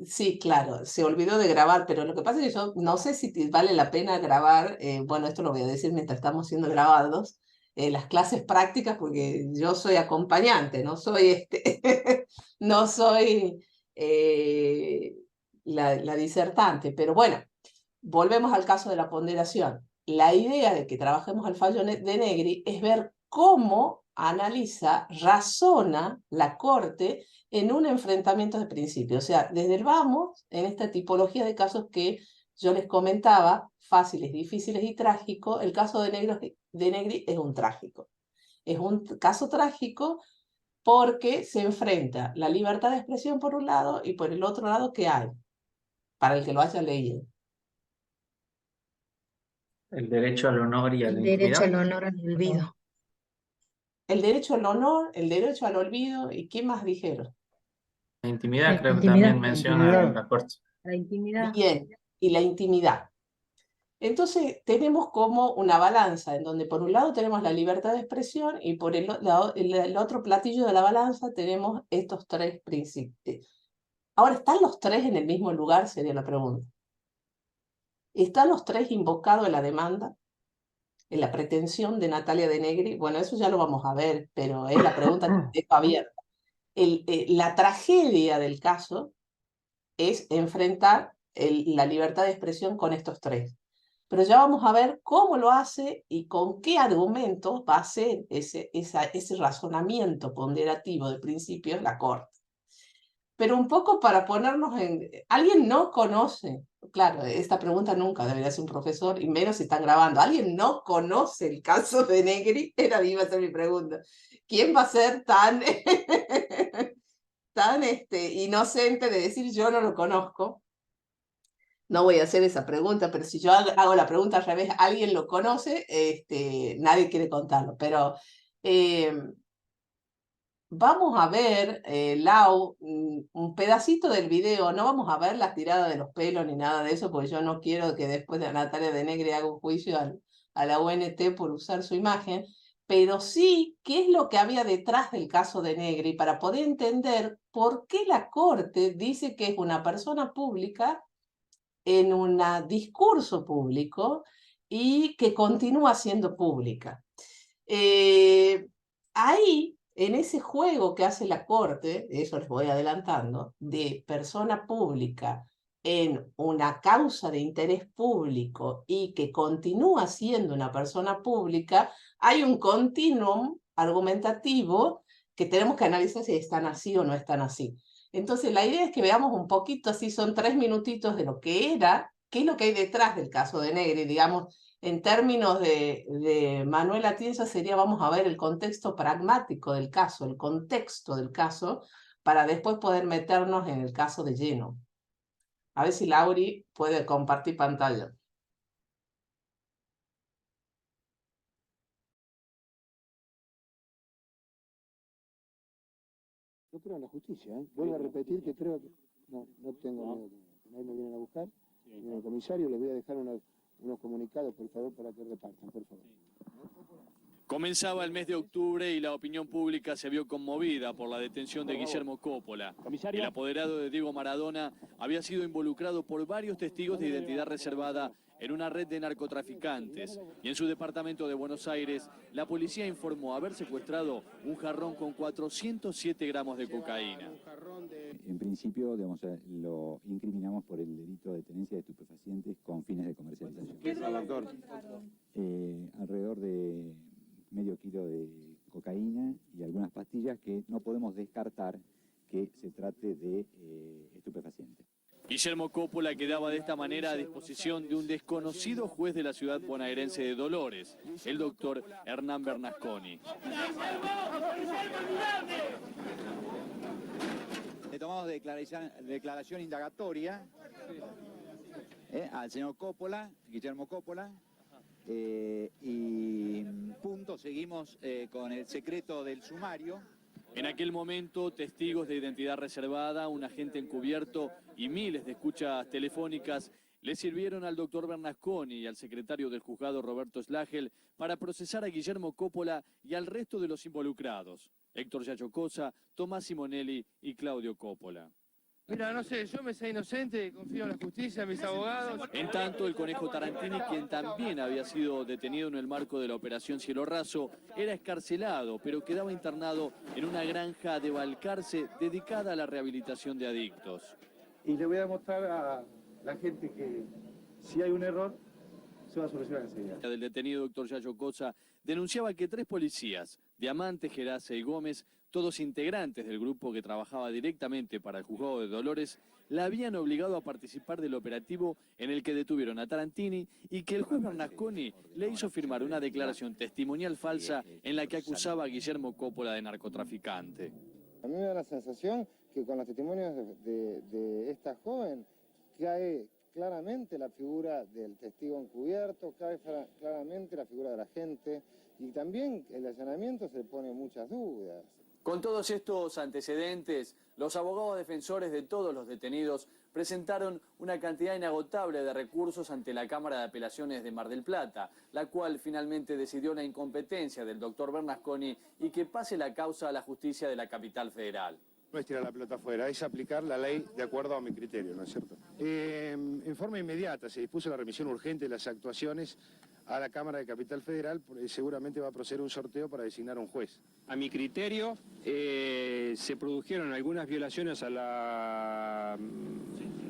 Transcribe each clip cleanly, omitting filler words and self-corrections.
Sí, claro, se olvidó de grabar, pero lo que pasa es que yo no sé si vale la pena grabar, bueno, esto lo voy a decir mientras estamos siendo grabados, las clases prácticas, porque yo soy acompañante, no soy no soy eh, la disertante, pero bueno, volvemos al caso de la ponderación. La idea de que trabajemos el fallo de Negri es ver cómo analiza, razona la Corte en un enfrentamiento de principios. O sea, desde el vamos, en esta tipología de casos que yo les comentaba, fáciles, difíciles y trágicos, el caso de Negri es un trágico. Es un caso trágico porque se enfrenta la libertad de expresión por un lado y por el otro lado, ¿qué hay? Para el que lo haya leído. El derecho al honor y a la El derecho intimidad. al honor al olvido. El derecho al honor, el derecho al olvido, ¿y qué más dijeron? La La intimidad creo que también intimidad. La menciona intimidad. la Corte. La intimidad. Bien, y la intimidad. Entonces tenemos como una balanza en donde por un lado tenemos la libertad de expresión y por el otro platillo de la balanza tenemos estos tres principios. Ahora, ¿están los tres en el mismo lugar? Sería la pregunta. ¿Están los tres invocados en la demanda, en la pretensión de Natalia de Negri? Bueno, eso ya lo vamos a ver, pero es la pregunta que dejo abierta. La tragedia del caso es enfrentar la libertad de expresión con estos tres. Pero ya vamos a ver cómo lo hace y con qué argumentos va a hacer ese razonamiento ponderativo de principios la Corte. Pero un poco para ponernos en... ¿Alguien no conoce? Claro, esta pregunta nunca debería ser un profesor, y menos si están grabando. ¿Alguien no conoce el caso de Negri? Era iba a ser mi pregunta. ¿Quién va a ser tan, tan inocente de decir yo no lo conozco? No voy a hacer esa pregunta, pero si yo hago la pregunta al revés, ¿alguien lo conoce? Nadie quiere contarlo, pero eh, vamos a ver, Lau, un pedacito del video, no vamos a ver la tirada de los pelos ni nada de eso, porque yo no quiero que después de Natalia de Negri haga un juicio a la UNT por usar su imagen, pero sí qué es lo que había detrás del caso de Negri para poder entender por qué la Corte dice que es una persona pública en un discurso público y que continúa siendo pública. Eh, Ahí, en ese juego que hace la Corte, eso les voy adelantando, de persona pública en una causa de interés público y que continúa siendo una persona pública, hay un continuum argumentativo que tenemos que analizar si están así o no están así. Entonces, la idea es que veamos un poquito, así son 3 minutitos de lo que era, qué es lo que hay detrás del caso de Negri, digamos, en términos de Manuel Atienza sería, vamos a ver el contexto pragmático del caso, el contexto del caso, para después poder meternos en el caso de lleno. A ver si Lauri puede compartir pantalla. Yo creo en la justicia, ¿eh? Vuelvo a repetir que creo que... No, no tengo miedo. Ahí me vienen a buscar. Viene el comisario, les voy a dejar unos comunicados, por favor, para que repartan, por favor. Comenzaba el mes de octubre y la opinión pública se vio conmovida por la detención de Guillermo Coppola. El apoderado de Diego Maradona había sido involucrado por varios testigos de identidad reservada en una red de narcotraficantes. Y en su departamento de Buenos Aires, la policía informó haber secuestrado un jarrón con 407 gramos de cocaína. En principio, digamos, lo incriminamos por el delito de tenencia de estupefacientes con fines de comercialización. ¿Qué tal, doctor? Alrededor de medio kilo de cocaína y algunas pastillas que no podemos descartar que se trate de estupefacientes. Guillermo Coppola quedaba de esta manera a disposición de un desconocido juez de la ciudad bonaerense de Dolores, el doctor Hernán Bernasconi. Le tomamos declaración indagatoria al señor Coppola, Guillermo Coppola, y punto, seguimos con el secreto del sumario. En aquel momento, testigos de identidad reservada, un agente encubierto y miles de escuchas telefónicas le sirvieron al doctor Bernasconi y al secretario del juzgado Roberto Slagel para procesar a Guillermo Coppola y al resto de los involucrados, Héctor Yachocosa, Tomás Simonelli y Claudio Coppola. Mira, no sé, yo me sé inocente, confío en la justicia, en mis abogados. En tanto, el Conejo Tarantini, quien también había sido detenido en el marco de la Operación Cielo Raso, era excarcelado, pero quedaba internado en una granja de Balcarce dedicada a la rehabilitación de adictos. Y le voy a demostrar a la gente que si hay un error, se va a solucionar enseguida. El detenido doctor Yayo Cosa denunciaba que 3 policías, Diamante, Gerace y Gómez, todos integrantes del grupo que trabajaba directamente para el juzgado de Dolores, la habían obligado a participar del operativo en el que detuvieron a Tarantini y que el juez Bernasconi le hizo firmar una declaración testimonial falsa en la que acusaba a Guillermo Coppola de narcotraficante. A mí me da la sensación que con los testimonios de esta joven cae claramente la figura del testigo encubierto, cae claramente la figura de la gente y también el allanamiento se pone muchas dudas. Con todos estos antecedentes, los abogados defensores de todos los detenidos presentaron una cantidad inagotable de recursos ante la Cámara de Apelaciones de Mar del Plata, la cual finalmente decidió la incompetencia del doctor Bernasconi y que pase la causa a la justicia de la capital federal. No es tirar la pelota afuera, es aplicar la ley de acuerdo a mi criterio, ¿no es cierto? En forma inmediata se dispuso la remisión urgente de las actuaciones a la Cámara de Capital Federal, seguramente va a proceder un sorteo para designar a un juez. A mi criterio, se produjeron algunas violaciones a la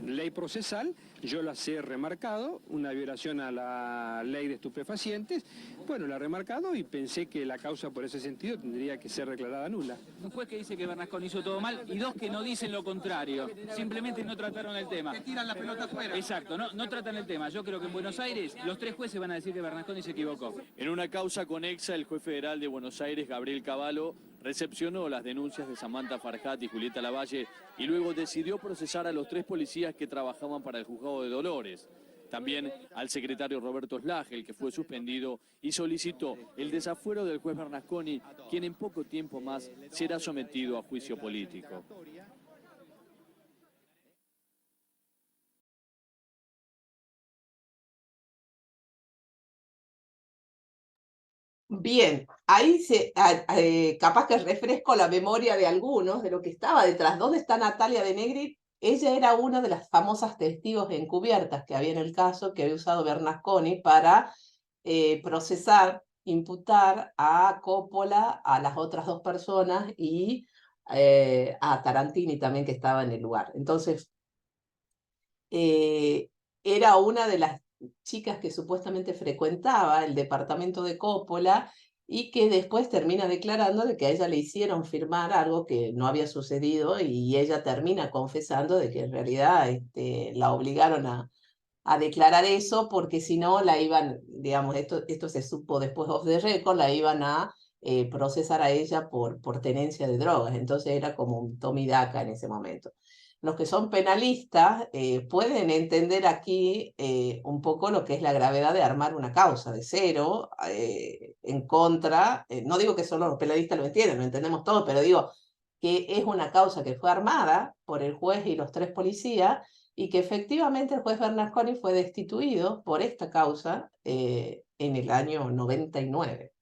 ley procesal, yo las he remarcado, una violación a la ley de estupefacientes, bueno, la he remarcado y pensé que la causa por ese sentido tendría que ser declarada nula. Un juez que dice que Bernasconi hizo todo mal y 2 que no dicen lo contrario, simplemente no trataron el tema. Que tiran la pelota afuera. Exacto, no tratan el tema. Yo creo que en Buenos Aires los 3 jueces van a decir que Bernasconi se equivocó. En una causa conexa, el juez federal de Buenos Aires, Gabriel Cavallo, recepcionó las denuncias de Samantha Farhat y Julieta Lavalle y luego decidió procesar a los 3 policías que trabajaban para el juzgado de Dolores. También al secretario Roberto Slagel, que fue suspendido, y solicitó el desafuero del juez Bernasconi, quien en poco tiempo más será sometido a juicio político. Bien, ahí capaz que refresco la memoria de algunos de lo que estaba detrás. ¿Dónde está Natalia de Negri? Ella era una de las famosas testigos encubiertas que había en el caso que había usado Bernasconi para procesar, imputar a Coppola, a las otras 2 personas y a Tarantini también que estaba en el lugar. Entonces, era una de las chicas que supuestamente frecuentaba el departamento de Coppola y que después termina declarando de que a ella le hicieron firmar algo que no había sucedido y ella termina confesando de que en realidad la obligaron a declarar eso porque si no la iban, digamos, esto se supo después off the record, la iban a procesar a ella por tenencia de drogas. Entonces era como un toma y daca en ese momento. Los que son penalistas pueden entender aquí un poco lo que es la gravedad de armar una causa de cero en contra, no digo que solo los penalistas lo entienden, lo entendemos todos, pero digo que es una causa que fue armada por el juez y los 3 policías y que efectivamente el juez Bernasconi fue destituido por esta causa en el año 99.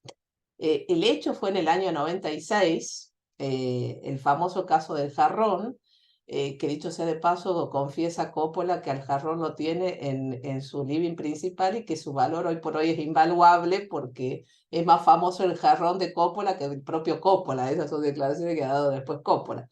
El hecho fue en el año 96, el famoso caso del jarrón, que dicho sea de paso, confiesa Coppola que al jarrón lo tiene en su living principal y que su valor hoy por hoy es invaluable porque es más famoso el jarrón de Coppola que el propio Coppola. Esas son declaraciones que ha dado después Coppola.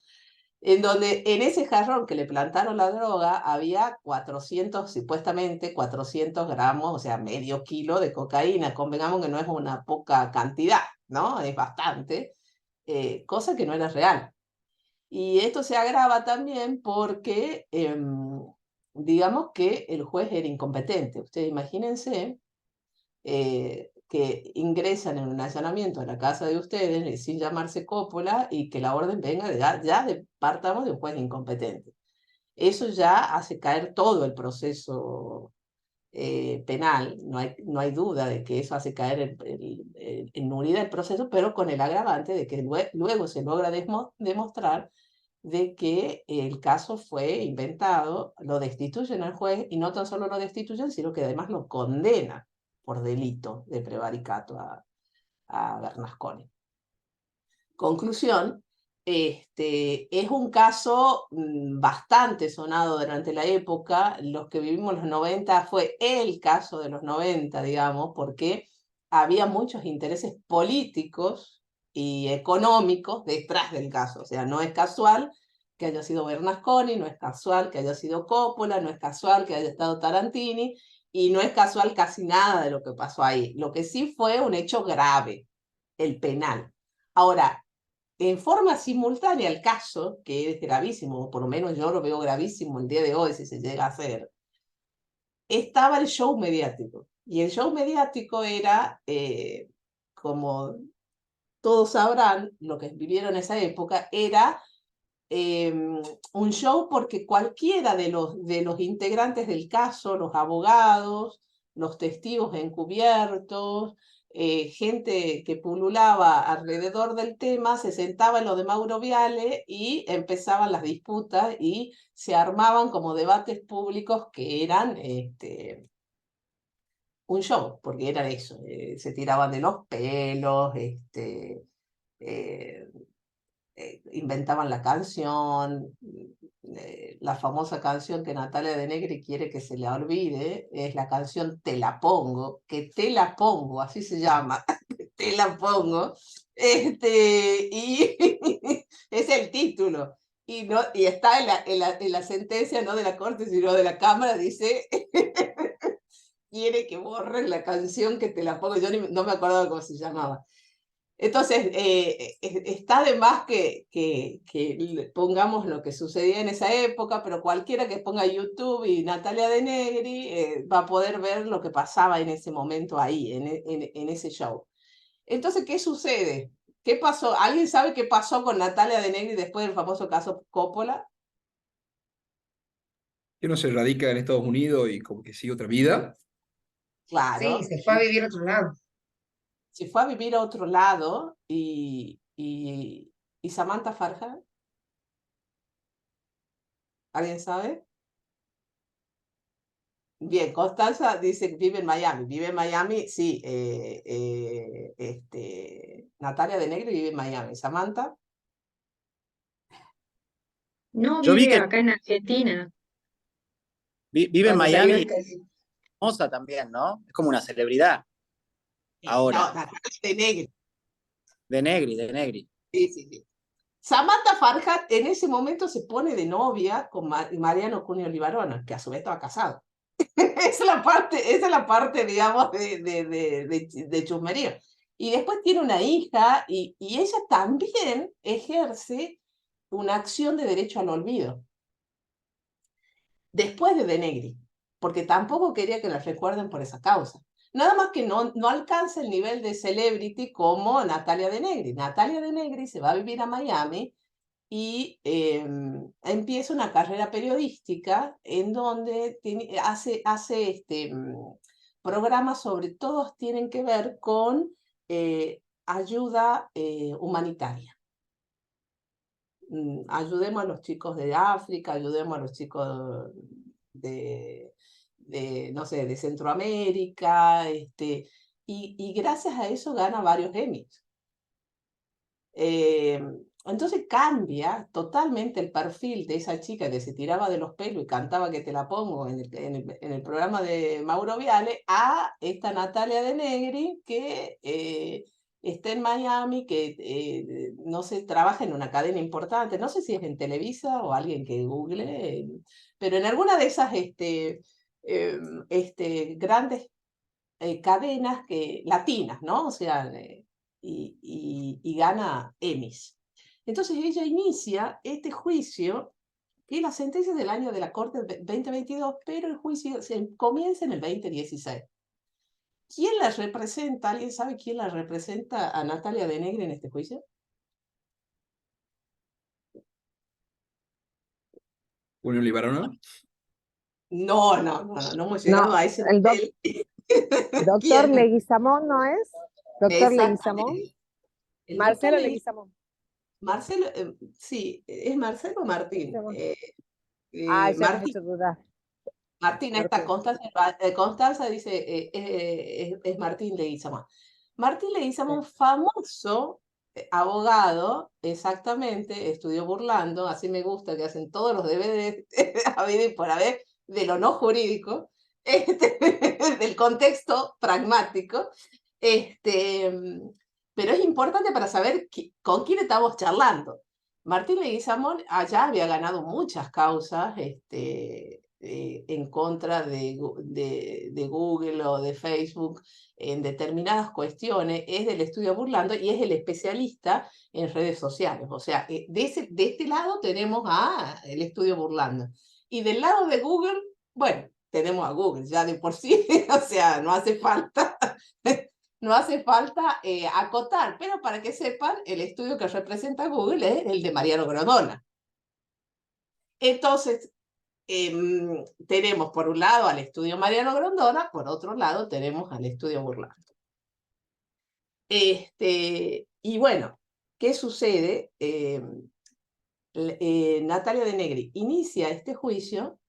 En donde en ese jarrón que le plantaron la droga había 400, supuestamente 400 gramos, o sea, medio kilo de cocaína. Convengamos que no es una poca cantidad, ¿no? Es bastante, cosa que no era real. Y esto se agrava también porque, digamos que el juez era incompetente. Ustedes imagínense que ingresan en un allanamiento a la casa de ustedes sin llamarse Coppola y que la orden venga partamos de un juez incompetente. Eso ya hace caer todo el proceso penal, no hay duda de que eso hace caer en nulidad el proceso, pero con el agravante de que luego se logra demostrar de que el caso fue inventado, lo destituyen al juez y no tan solo lo destituyen, sino que además lo condenan por delito de prevaricato a Bernasconi. Conclusión, Es un caso bastante sonado durante la época. Los que vivimos los 90 fue el caso de los 90, digamos, porque había muchos intereses políticos y económicos detrás del caso. O sea, no es casual que haya sido Bernasconi, no es casual que haya sido Coppola, no es casual que haya estado Tarantini, y no es casual casi nada de lo que pasó ahí. Lo que sí fue un hecho grave, el penal. Ahora, en forma simultánea al caso, que es gravísimo, o por lo menos yo lo veo gravísimo el día de hoy si se llega a hacer, estaba el show mediático. Y el show mediático era, como todos sabrán, lo que vivieron en esa época, era un show porque cualquiera de los integrantes del caso, los abogados, los testigos encubiertos, gente que pululaba alrededor del tema, se sentaba en lo de Mauro Viale y empezaban las disputas y se armaban como debates públicos que eran un show, porque era eso, se tiraban de los pelos, eh, inventaban la canción, la famosa canción que Natalia de Negri quiere que se le olvide, es la canción Te la pongo, que te la pongo, así se llama, te la pongo, y es el título. Y, no, y está en la sentencia, no de la corte, sino de la Cámara, dice, quiere que borres la canción que te la pongo, yo no me acordaba cómo se llamaba. Entonces, está de más que pongamos lo que sucedía en esa época, pero cualquiera que ponga YouTube y Natalia de Negri va a poder ver lo que pasaba en ese momento ahí, en ese show. Entonces, ¿qué sucede? ¿Qué pasó? ¿Alguien sabe qué pasó con Natalia de Negri después del famoso caso Coppola? Que uno se radica en Estados Unidos y como que sigue otra vida. Claro. Sí, se fue a vivir a otro lado. Se fue a vivir a otro lado y Samantha Farha, ¿alguien sabe? Bien, Constanza dice que vive en Miami, sí, Natalia de Negri vive en Miami, Samantha. No, Yo vi vive que acá en Argentina. vive en Cuando salió Miami, famosa también, ¿no? Es como una celebridad. Ahora, No, Natalia de Negri. de Negri. Sí, sí, sí. Samantha Farhat en ese momento se pone de novia con Mariano Cunio Libarona, que a su vez estaba casado. Esa es la parte, digamos, de chusmerío. Y después tiene una hija y ella también ejerce una acción de derecho al olvido. Después de Negri, porque tampoco quería que la recuerden por esa causa. Nada más que no alcanza el nivel de celebrity como Natalia de Negri. Natalia de Negri se va a vivir a Miami y empieza una carrera periodística en donde hace programas sobre todos tienen que ver con ayuda humanitaria. Ayudemos a los chicos de África, ayudemos a los chicos no sé, de Centroamérica, y gracias a eso gana varios Emmys. Entonces cambia totalmente el perfil de esa chica que se tiraba de los pelos y cantaba que te la pongo en el programa de Mauro Viale a esta Natalia de Negri que está en Miami, que no sé, trabaja en una cadena importante, no sé si es en Televisa o alguien que google, pero en alguna de esas grandes cadenas latinas, ¿no? O sea, y gana Emmys. Entonces ella inicia este juicio, que la sentencia del año de la Corte 2022, pero el juicio comienza en el 2016. ¿Quién la representa? ¿Alguien sabe quién la representa a Natalia de Negri en este juicio? Julio Libarona. No hemos llegado a ese nivel. Doctor Leguizamón, ¿no es? Doctor Leguizamón. El Marcelo doctor Leguizamón. Marcelo, sí, ¿es Marcelo o Martín? Ya me has Martín. hecho dudar. Martín, está Constanza dice, es Martín Leguizamón. Martín Leguizamón, famoso abogado, exactamente, estudió burlando, así me gusta que hacen todos los deberes habido y por haber de lo no jurídico, del contexto pragmático, pero es importante para saber con quién estamos charlando. Martín Leguizamón allá había ganado muchas causas en contra de Google o de Facebook en determinadas cuestiones, es del estudio burlando y es el especialista en redes sociales. O sea, de este lado tenemos el estudio burlando. Y del lado de Google, bueno, tenemos a Google ya de por sí, o sea, no hace falta... No hace falta acotar, pero para que sepan, el estudio que representa Google es el de Mariano Grondona. Entonces, tenemos por un lado al estudio Mariano Grondona, por otro lado tenemos al estudio Burlando. Y bueno, ¿qué sucede? Natalia De Negri inicia este juicio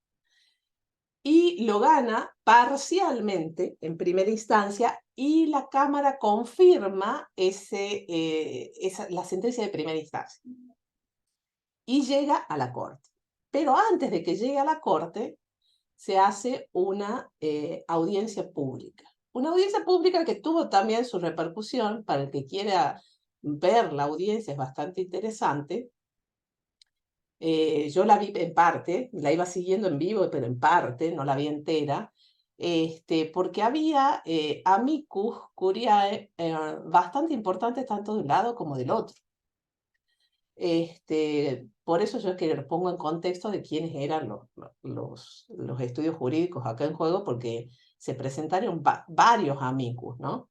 y lo gana parcialmente en primera instancia y la Cámara confirma la sentencia de primera instancia y llega a la Corte. Pero antes de que llegue a la Corte se hace una audiencia pública. Una audiencia pública que tuvo también su repercusión. Para el que quiera ver la audiencia es bastante interesante. Yo la vi en parte, la iba siguiendo en vivo, pero en parte, no la vi entera, porque había amicus curiae bastante importantes tanto de un lado como del otro. Por eso yo es que lo pongo en contexto de quiénes eran los estudios jurídicos acá en juego, porque se presentaron varios amicus, ¿no?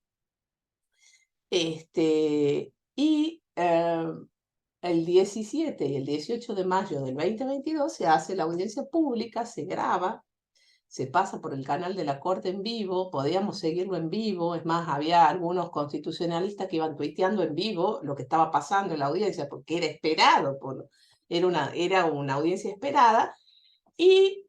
Y el 17 y el 18 de mayo del 2022 se hace la audiencia pública, se graba, se pasa por el canal de la Corte en vivo, podíamos seguirlo en vivo, es más, había algunos constitucionalistas que iban tuiteando en vivo lo que estaba pasando en la audiencia, porque era esperado, era una audiencia esperada, y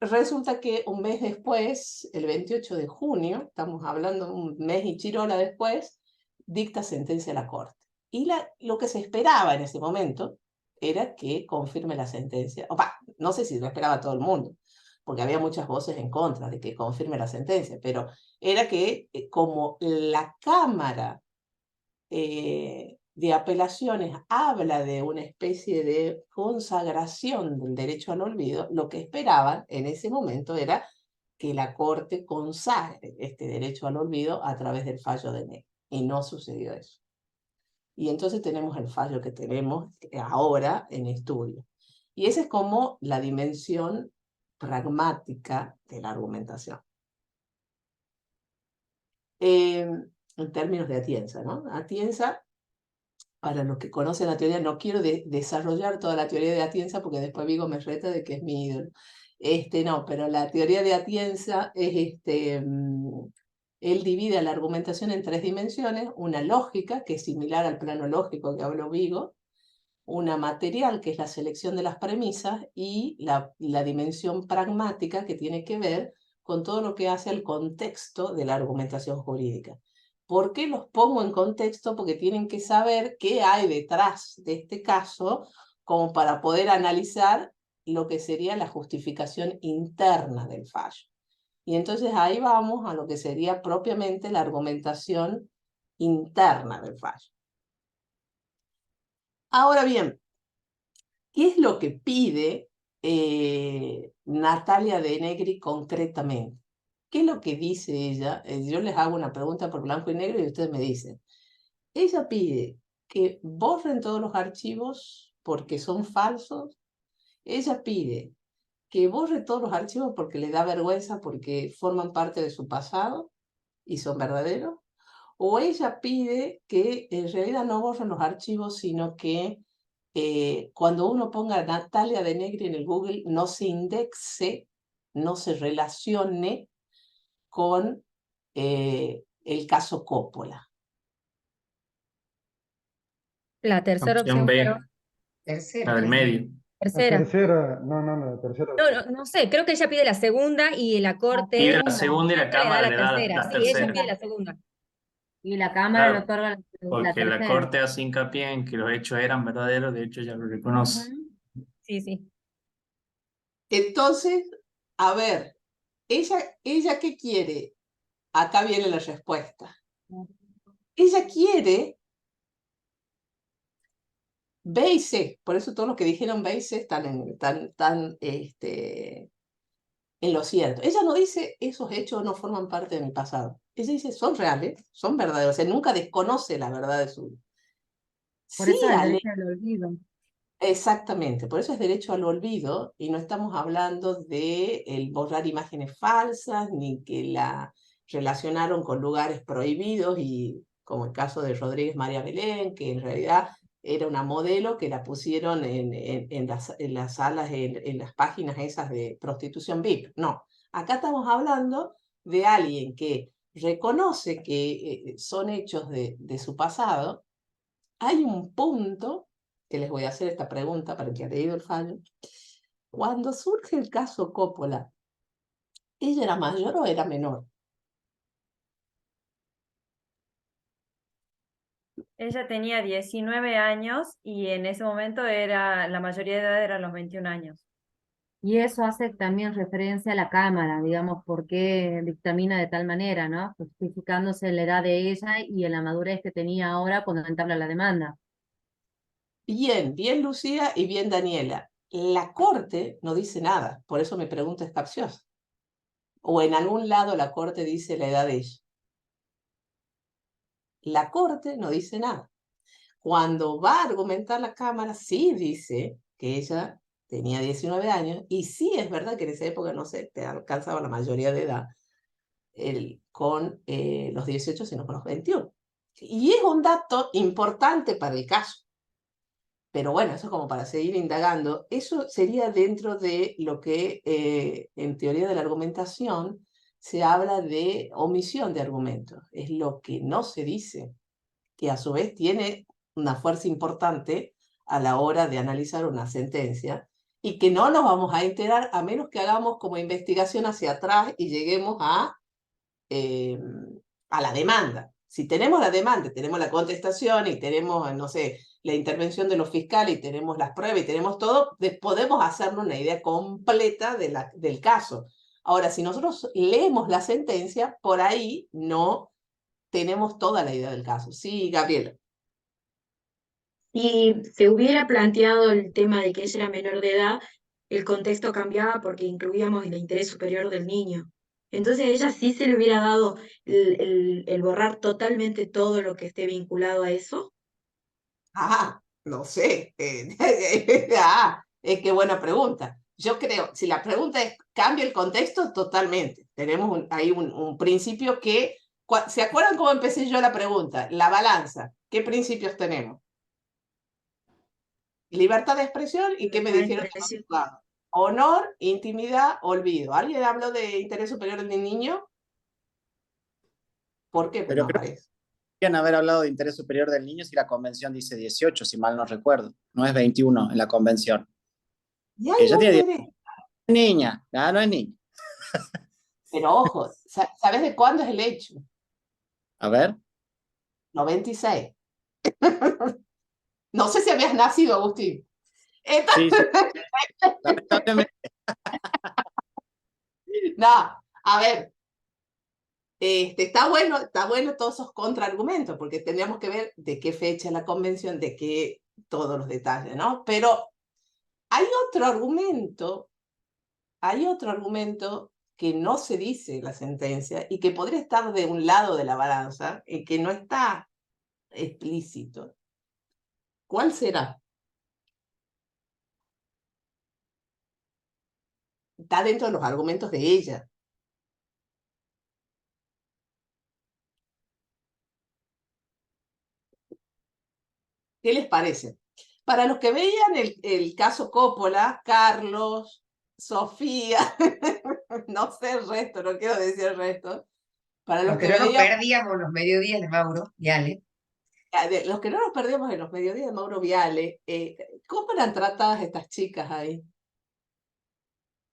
resulta que un mes después, el 28 de junio, estamos hablando un mes y chirola después, dicta sentencia a la Corte. Y lo que se esperaba en ese momento era que confirme la sentencia. No sé si lo esperaba todo el mundo, porque había muchas voces en contra de que confirme la sentencia, pero era que como la Cámara de Apelaciones habla de una especie de consagración del derecho al olvido, lo que esperaban en ese momento era que la Corte consagre este derecho al olvido a través del fallo de Negri. Y no sucedió eso. Y entonces tenemos el fallo que tenemos ahora en estudio. Y esa es como la dimensión pragmática de la argumentación. En términos de Atienza, ¿no? Atienza, para los que conocen la teoría, no quiero desarrollar toda la teoría de Atienza porque después Vigo me reta de que es mi ídolo. No, pero la teoría de Atienza es él divide la argumentación en tres dimensiones: una lógica, que es similar al plano lógico que habló Vigo, una material, que es la selección de las premisas, y la dimensión pragmática, que tiene que ver con todo lo que hace al contexto de la argumentación jurídica. ¿Por qué los pongo en contexto? Porque tienen que saber qué hay detrás de este caso como para poder analizar lo que sería la justificación interna del fallo. Y entonces ahí vamos a lo que sería propiamente la argumentación interna del fallo. Ahora bien, ¿qué es lo que pide Natalia De Negri concretamente? ¿Qué es lo que dice ella? Yo les hago una pregunta por blanco y negro y ustedes me dicen. Ella pide que borren todos los archivos porque son falsos. Ella pide que borre todos los archivos porque le da vergüenza, porque forman parte de su pasado y son verdaderos. O ella pide que en realidad no borren los archivos, sino que cuando uno ponga Natalia De Negri en el Google no se indexe, no se relacione con el caso Coppola. La tercera opción, B, pero la del medio. tercera. La tercera, la tercera. No sé, creo que ella pide la segunda y la Corte Pide la segunda y la siempre le da Cámara la le da tercera. la Sí, ella tercera. pide la segunda. Y la Cámara le Claro, otorga la porque la tercera. Corte hace hincapié en que los hechos eran verdaderos, de hecho ya lo reconoce. Ujú. Sí, sí. Entonces, a ver, ella ¿qué quiere? Acá viene la respuesta. Ella quiere B y C, por eso todos los que dijeron B y C están en lo cierto. Ella no dice esos hechos no forman parte de mi pasado. Ella dice son reales, son verdaderos. O sea, nunca desconoce la verdad de su. Por eso Sí, el derecho al olvido. exactamente, por eso es derecho al olvido y no estamos hablando de el borrar imágenes falsas ni que la relacionaron con lugares prohibidos y como el caso de Rodríguez María Belén, que en realidad era una modelo que la pusieron en las salas, en las páginas esas de prostitución VIP. No, acá estamos hablando de alguien que reconoce que son hechos de su pasado. Hay un punto que les voy a hacer esta pregunta para el que ha leído el fallo. Cuando surge el caso Coppola, ¿ella era mayor o era menor? Ella tenía 19 años y en ese momento la mayoría de edad eran los 21 años. Y eso hace también referencia a la Cámara, digamos, por qué dictamina de tal manera, ¿no? Justificándose la edad de ella y en la madurez que tenía ahora cuando entabla la demanda. Bien Lucía y bien Daniela. La Corte no dice nada, por eso mi pregunta es capciosa. O en algún lado la Corte dice la edad de ella. La Corte no dice nada. Cuando va a argumentar la Cámara, sí dice que ella tenía 19 años y sí es verdad que en esa época no se te alcanzaba la mayoría de edad con los 18, sino con los 21. Y es un dato importante para el caso. Pero bueno, eso es como para seguir indagando. Eso sería dentro de lo que en teoría de la argumentación se habla de omisión de argumentos. Es lo que no se dice, que a su vez tiene una fuerza importante a la hora de analizar una sentencia y que no nos vamos a enterar a menos que hagamos como investigación hacia atrás y lleguemos a la demanda. Si tenemos la demanda, tenemos la contestación y tenemos, no sé, la intervención de los fiscales y tenemos las pruebas y tenemos todo, podemos hacernos una idea completa del caso. Ahora, si nosotros leemos la sentencia, por ahí no tenemos toda la idea del caso. Sí, Gabriela. Si se hubiera planteado el tema de que ella era menor de edad, el contexto cambiaba porque incluíamos el interés superior del niño. Entonces a ella sí se le hubiera dado el borrar totalmente todo lo que esté vinculado a eso. No sé. Es que buena pregunta. Yo creo, si la pregunta es, ¿cambia el contexto? Totalmente. Tenemos ahí un principio que, ¿se acuerdan cómo empecé yo la pregunta? La balanza. ¿Qué principios tenemos? Libertad de expresión y ¿qué me dijeron? Honor, intimidad, olvido. ¿Alguien habló de interés superior del niño? ¿Por qué? Pues Pero no creo aparece. que podrían haber hablado de interés superior del niño si la convención dice 18, si mal no recuerdo. No es 21 en la convención. Y ahí Ella no tiene tenés. niña, no es niña. Pero ojo, ¿sabes de cuándo es el hecho? A ver. 96. No sé si habías nacido, Agustín. Sí, sí. No, a ver, está bueno todos esos contraargumentos, porque tendríamos que ver de qué fecha es la convención, de qué, todos los detalles, ¿no? Pero hay otro argumento que no se dice en la sentencia y que podría estar de un lado de la balanza y que no está explícito. ¿Cuál será? Está dentro de los argumentos de ella. ¿Qué les parece? Para los que veían el caso Coppola, Carlos, Sofía, no sé el resto, no quiero decir el resto. Para los que no nos veían, perdíamos los mediodías de Mauro Viale. los que no nos perdíamos en los mediodías de Mauro Viale, ¿cómo eran tratadas estas chicas ahí?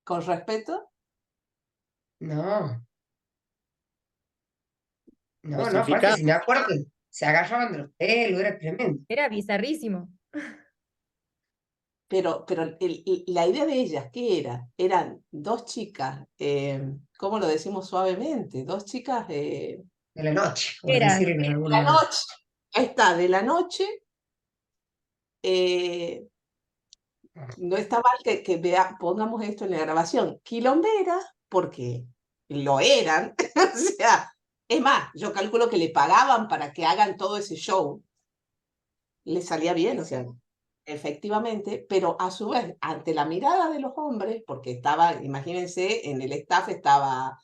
¿Con respeto? No. No, aparte, justificado. si me acuerdo que se agarraban de los pelos, era tremendo. Era bizarrísimo. Pero la idea de ellas, ¿qué era? Eran dos chicas, ¿cómo lo decimos suavemente? Dos chicas De la noche, por Era. decirlo de de alguna la noche. Ahí está, de la noche. No está mal que pongamos esto en la grabación. Quilomberas, porque lo eran. O sea, es más, yo calculo que le pagaban para que hagan todo ese show. Le salía bien, o sea, efectivamente, pero a su vez, ante la mirada de los hombres, porque estaba, imagínense, en el staff estaba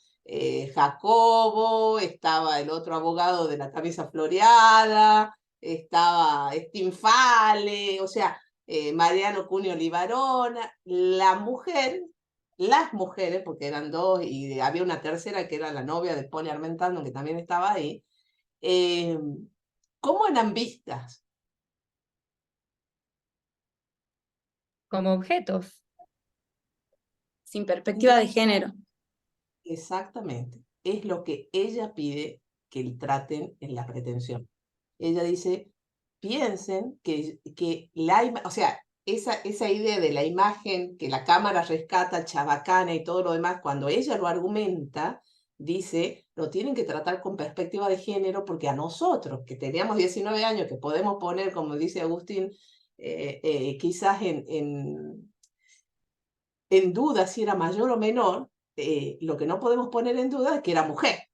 Jacobo, estaba el otro abogado de la camisa floreada, estaba Stinfale, o sea, Mariano Cunio Libarona, las mujeres, porque eran dos, y había una tercera que era la novia de Poli Armentano, que también estaba ahí, ¿cómo eran vistas? Como objetos. Sin perspectiva de género. Exactamente. Es lo que ella pide que le traten en la pretensión. Ella dice, piensen que o sea, esa idea de la imagen que la cámara rescata, chabacana y todo lo demás, cuando ella lo argumenta, dice, lo tienen que tratar con perspectiva de género porque a nosotros, que teníamos 19 años, que podemos poner, como dice Agustín, quizás en duda si era mayor o menor, lo que no podemos poner en duda es que era mujer.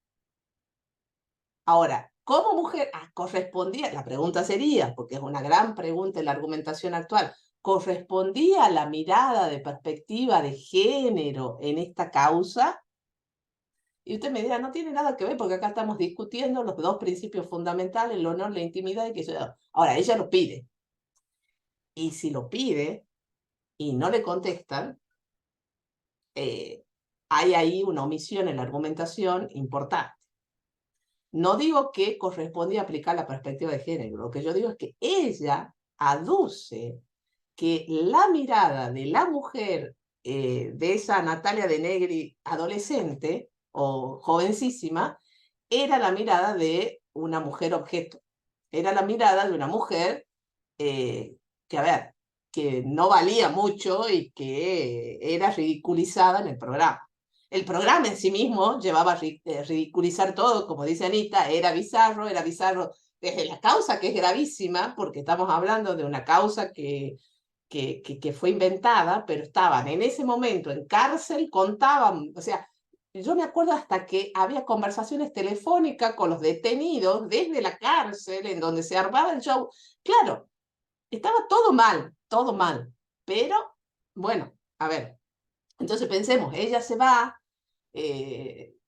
Ahora, como mujer, correspondía, la pregunta sería, porque es una gran pregunta en la argumentación actual, ¿correspondía la mirada de perspectiva de género en esta causa? Y usted me dirá, no tiene nada que ver, porque acá estamos discutiendo los dos principios fundamentales, el honor, la intimidad y que eso. Ahora, ella lo pide. Y si lo pide y no le contestan, hay ahí una omisión en la argumentación importante. No digo que correspondía aplicar la perspectiva de género, lo que yo digo es que ella aduce que la mirada de la mujer, de esa Natalia de Negri adolescente o jovencísima, era la mirada de una mujer objeto. Era la mirada de una mujer que, a ver, que no valía mucho y que era ridiculizada en el programa. El programa en sí mismo llevaba a ridiculizar todo, como dice Anita, era bizarro desde la causa que es gravísima, porque estamos hablando de una causa que fue inventada, pero estaban en ese momento en cárcel, contaban, o sea, yo me acuerdo hasta que había conversaciones telefónicas con los detenidos desde la cárcel, en donde se armaba el show. Claro, estaba todo mal, pero bueno, a ver, entonces pensemos, ella se va,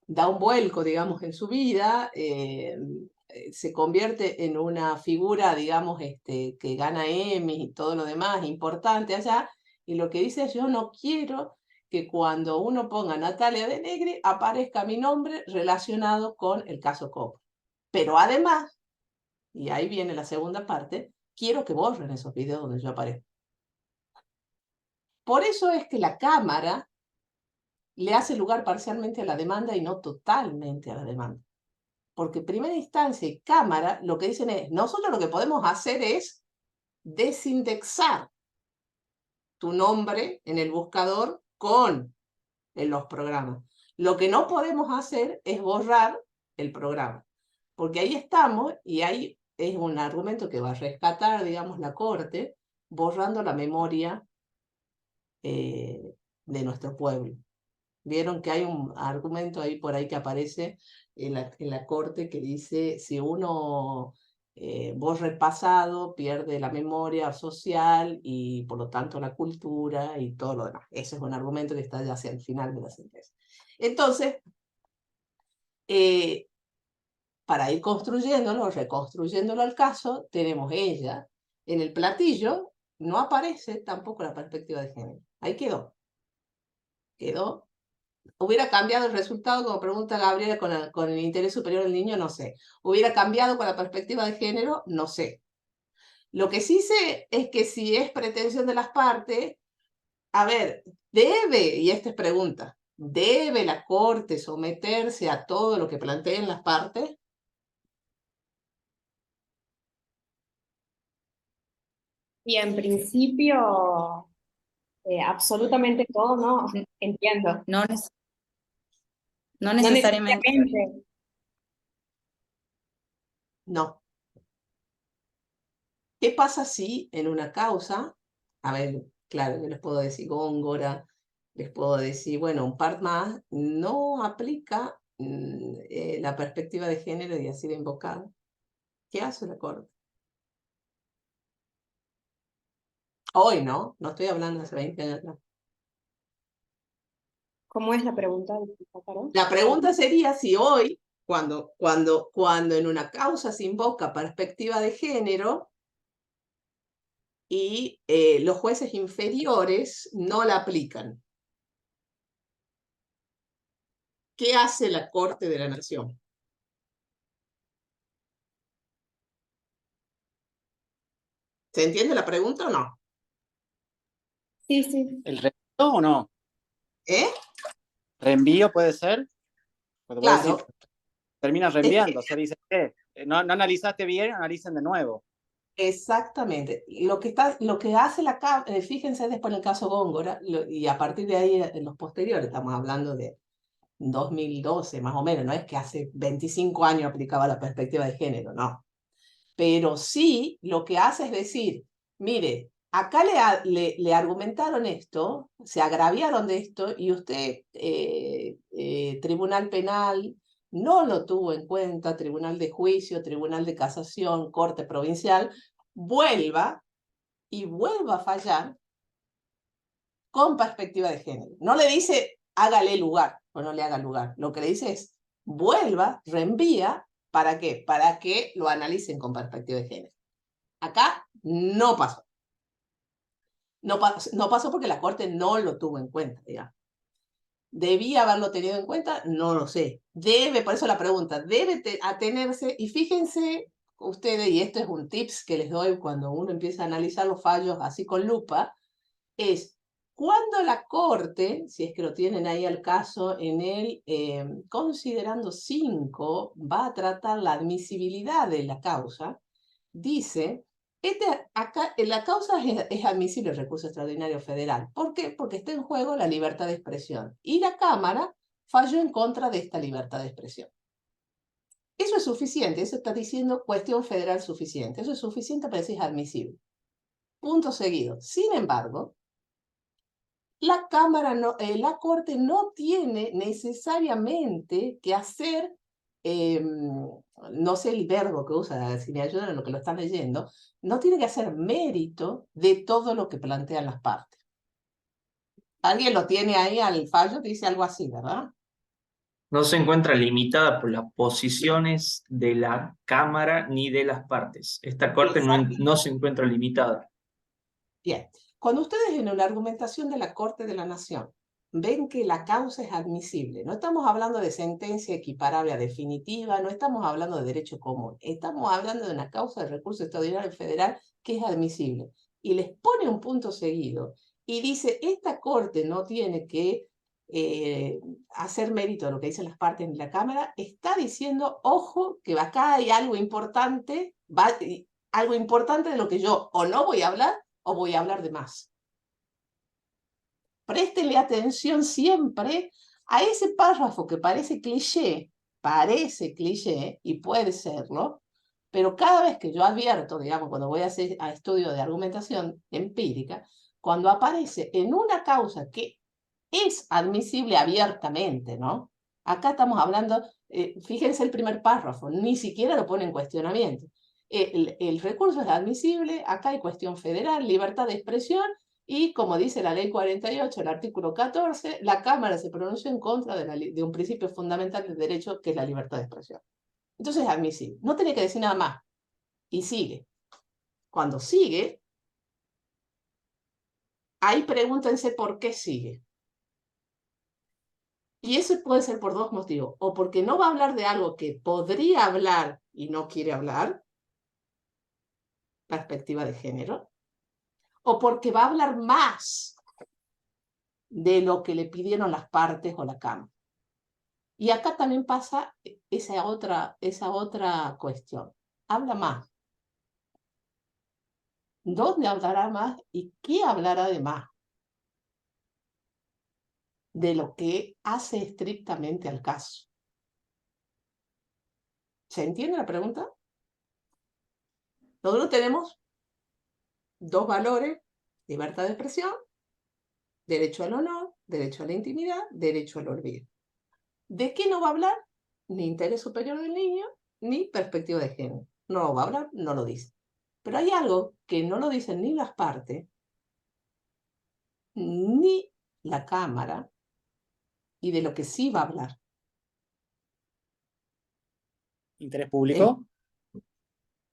da un vuelco, digamos, en su vida, se convierte en una figura, digamos, que gana Emmy y todo lo demás, importante allá, y lo que dice es, yo no quiero que cuando uno ponga Natalia de Negri aparezca mi nombre relacionado con el caso Coppola. Pero además, y ahí viene la segunda parte, quiero que borren esos videos donde yo aparezco. Por eso es que la Cámara le hace lugar parcialmente a la demanda y no totalmente a la demanda. Porque primera instancia y Cámara lo que dicen es, nosotros lo que podemos hacer es desindexar tu nombre en el buscador en los programas. Lo que no podemos hacer es borrar el programa. Porque ahí estamos, y ahí es un argumento que va a rescatar, digamos, la Corte, borrando la memoria de nuestro pueblo. Vieron que hay un argumento ahí por ahí que aparece en la Corte que dice, si uno borra el pasado, pierde la memoria social y por lo tanto la cultura y todo lo demás. Ese es un argumento que está ya hacia el final de la sentencia. Entonces, para ir construyéndolo, reconstruyéndolo al caso, tenemos ella. En el platillo no aparece tampoco la perspectiva de género. Ahí quedó. Quedó. ¿Hubiera cambiado el resultado, como pregunta Gabriela, con el interés superior del niño? No sé. ¿Hubiera cambiado con la perspectiva de género? No sé. Lo que sí sé es que si es pretensión de las partes, a ver, y esta es pregunta, ¿debe la Corte someterse a todo lo que planteen las partes? Y en principio, absolutamente todo, ¿no? Entiendo. No, no No necesariamente. necesariamente. No. ¿Qué pasa si en una causa, a ver, claro, yo les puedo decir Góngora, les puedo decir, bueno, un par más, no aplica la perspectiva de género y ha sido invocada? ¿Qué hace la Corte? Hoy, ¿no? No estoy hablando hace 20 años atrás. ¿Cómo es la pregunta? Disculpa, Caro. La pregunta sería si hoy, cuando en una causa se invoca perspectiva de género y los jueces inferiores no la aplican, ¿qué hace la Corte de la Nación? ¿Se entiende la pregunta o no? Sí, sí. ¿El reenvío o no? ¿Eh? ¿Reenvío puede ser? Porque vos Claro. decís, termina reenviando, o sea, dice, no analizaste bien, analicen de nuevo. Exactamente. Lo que hace fíjense después en el caso Góngora, y a partir de ahí en los posteriores, estamos hablando de 2012 más o menos, no es que hace 25 años aplicaba la perspectiva de género, no. Pero sí lo que hace es decir, mire, acá le argumentaron esto, se agraviaron de esto y usted, Tribunal Penal, no lo tuvo en cuenta, Tribunal de Juicio, Tribunal de Casación, Corte Provincial, vuelva a fallar con perspectiva de género. No le dice hágale lugar o no le haga lugar, lo que le dice es vuelva, reenvía, ¿para qué? Para que lo analicen con perspectiva de género. Acá no pasó. No pasó porque la Corte no lo tuvo en cuenta, digamos. ¿Debía haberlo tenido en cuenta? No lo sé. Por eso la pregunta, debe atenerse, y fíjense ustedes, y esto es un tips que les doy cuando uno empieza a analizar los fallos así con lupa, es cuando la Corte, si es que lo tienen ahí al caso, en el considerando 5, va a tratar la admisibilidad de la causa, dice, acá, la causa es admisible el recurso extraordinario federal. ¿Por qué? Porque está en juego la libertad de expresión. Y la Cámara falló en contra de esta libertad de expresión. Eso es suficiente, eso está diciendo cuestión federal suficiente. Eso es suficiente para decir es admisible. Punto seguido. Sin embargo, la Corte no tiene necesariamente que hacer, no sé el verbo que usa, si me ayudan en lo que lo están leyendo, no tiene que hacer mérito de todo lo que plantean las partes. ¿Alguien lo tiene ahí al fallo? Dice algo así, ¿verdad? No se encuentra limitada por las posiciones de la Cámara ni de las partes. Esta Corte no se encuentra limitada. Bien. Cuando ustedes en la argumentación de la Corte de la Nación ven que la causa es admisible, no estamos hablando de sentencia equiparable a definitiva, no estamos hablando de derecho común, estamos hablando de una causa de recurso extraordinario federal que es admisible. Y les pone un punto seguido y dice, esta Corte no tiene que hacer mérito de lo que dicen las partes en la Cámara, está diciendo, ojo, que acá hay algo importante de lo que yo o no voy a hablar o voy a hablar de más. Préstenle atención siempre a ese párrafo que parece cliché, y puede serlo, pero cada vez que yo advierto, digamos, cuando voy a hacer estudio de argumentación empírica, cuando aparece en una causa que es admisible abiertamente, ¿no? Acá estamos hablando, fíjense el primer párrafo, ni siquiera lo pone en cuestionamiento. El recurso es admisible, acá hay cuestión federal, libertad de expresión, y como dice la ley 48, el artículo 14, la Cámara se pronunció en contra de un principio fundamental del derecho, que es la libertad de expresión. Entonces es admisible. No tiene que decir nada más. Y sigue. Cuando sigue, ahí pregúntense por qué sigue. Y eso puede ser por dos motivos. O porque no va a hablar de algo que podría hablar y no quiere hablar, perspectiva de género, o porque va a hablar más de lo que le pidieron las partes o la Cámara. Y acá también pasa esa otra cuestión. Habla más. ¿Dónde hablará más y qué hablará de más? De lo que hace estrictamente al caso. ¿Se entiende la pregunta? Nosotros tenemos dos valores: libertad de expresión, derecho al honor, derecho a la intimidad, derecho al olvido. ¿De qué no va a hablar? Ni interés superior del niño, ni perspectiva de género. No lo va a hablar, no lo dice. Pero hay algo que no lo dicen ni las partes, ni la Cámara, y de lo que sí va a hablar. ¿Interés público?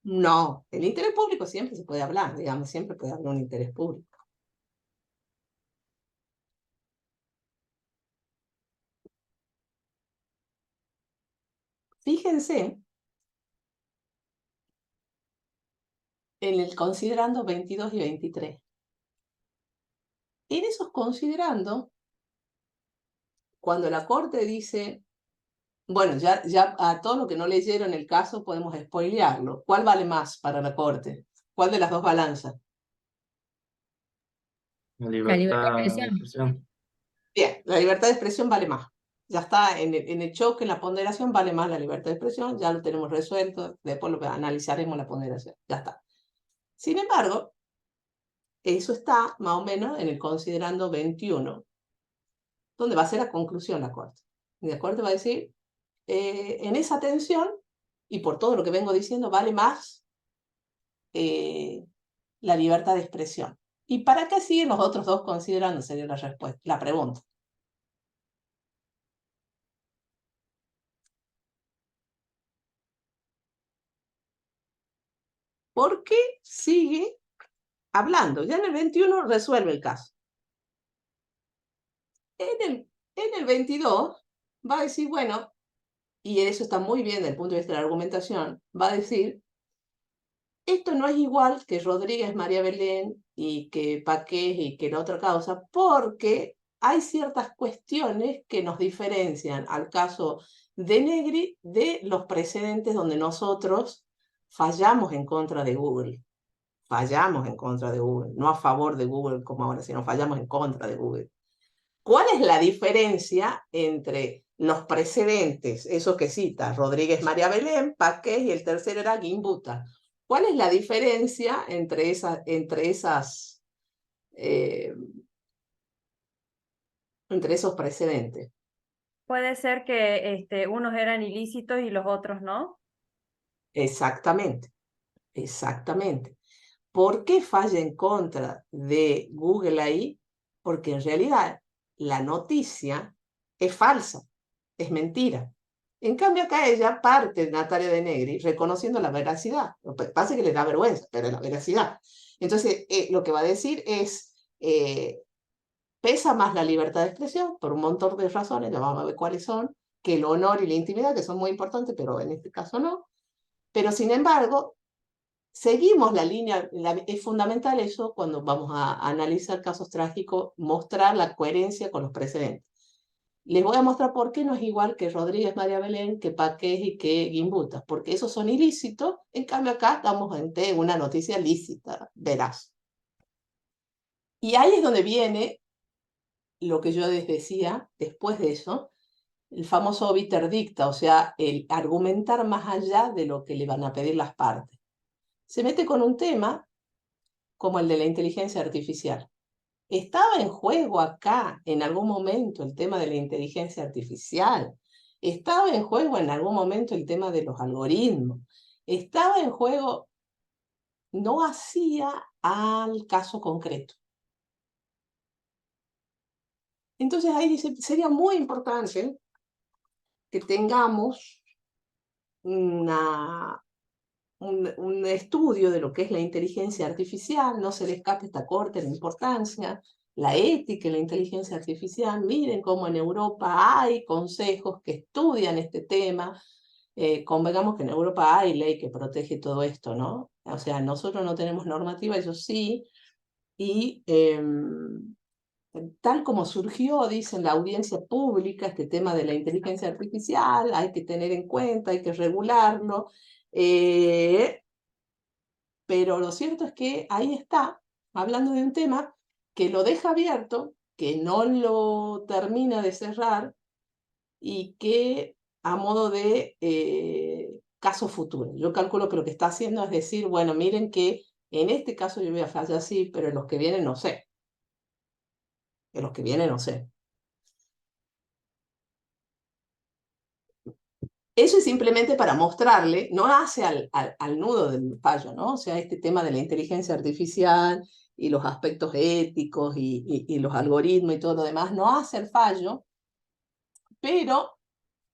No, el interés público siempre se puede hablar, digamos, siempre puede haber un interés público. Fíjense en el considerando 22 y 23. En esos considerando, cuando la Corte dice, bueno, ya a todo lo que no leyeron el caso podemos spoilearlo. ¿Cuál vale más para la Corte? ¿Cuál de las dos balanzas? La La libertad de libertad de expresión. expresión. Bien, la libertad de expresión vale más. Ya está en el choque, en la ponderación, vale más la libertad de expresión, ya lo tenemos resuelto, después lo analizaremos la ponderación, ya está. Sin embargo, eso está más o menos en el considerando 21, donde va a ser la conclusión la Corte. Y la Corte va a decir, en esa tensión, y por todo lo que vengo diciendo, vale más la libertad de expresión. ¿Y para qué siguen los otros dos considerando? Sería la respuesta, la pregunta. ¿Por qué sigue hablando? Ya en el 21 resuelve el caso. En el 22 va a decir, bueno, y eso está muy bien desde el punto de vista de la argumentación, va a decir, esto no es igual que Rodríguez María Belén y que Paqués y que la otra causa, porque hay ciertas cuestiones que nos diferencian al caso de Negri de los precedentes donde nosotros fallamos en contra de Google. Fallamos en contra de Google, no a favor de Google como ahora, sino fallamos en contra de Google. ¿Cuál es la diferencia entre los precedentes, esos que cita Rodríguez María Belén, Paqués y el tercero era Gimbuta? ¿Cuál es la diferencia entre esos precedentes? Puede ser que unos eran ilícitos y los otros no. Exactamente, exactamente. ¿Por qué falla en contra de Google ahí? Porque en realidad la noticia es falsa, es mentira. En cambio acá ella parte, Natalia de Negri, reconociendo la veracidad. Lo que pasa es que le da vergüenza, pero es la veracidad. Entonces, lo que va a decir es, pesa más la libertad de expresión por un montón de razones, ya vamos a ver cuáles son, que el honor y la intimidad, que son muy importantes, pero en este caso no. Pero sin embargo, seguimos la línea, es fundamental eso cuando vamos a analizar casos trágicos, mostrar la coherencia con los precedentes. Les voy a mostrar por qué no es igual que Rodríguez María Belén, que Paqués y que Gimbuta, porque esos son ilícitos, en cambio acá estamos ante una noticia lícita, veraz. Y ahí es donde viene lo que yo les decía después de eso, el famoso obiter dicta, o sea, el argumentar más allá de lo que le van a pedir las partes. Se mete con un tema como el de la inteligencia artificial. ¿Estaba en juego acá en algún momento el tema de la inteligencia artificial? ¿Estaba en juego en algún momento el tema de los algoritmos? ¿Estaba en juego? No hacía al caso concreto. Entonces ahí dice, sería muy importante que tengamos un estudio de lo que es la inteligencia artificial, no se le escape esta corte la importancia, la ética en la inteligencia artificial. Miren cómo en Europa hay consejos que estudian este tema. Convengamos que en Europa hay ley que protege todo esto, ¿no? O sea, nosotros no tenemos normativa, ellos sí, y tal como surgió, dice en la audiencia pública, este tema de la inteligencia artificial, hay que tener en cuenta, hay que regularlo. pero lo cierto es que ahí está, hablando de un tema que lo deja abierto, que no lo termina de cerrar y que a modo de caso futuro. Yo calculo que lo que está haciendo es decir, bueno, miren que en este caso yo voy a fallar así, pero en los que vienen no sé. En los que vienen no sé. Eso es simplemente para mostrarle, no hace al nudo del fallo, ¿no? O sea, este tema de la inteligencia artificial y los aspectos éticos y los algoritmos y todo lo demás, no hace el fallo, pero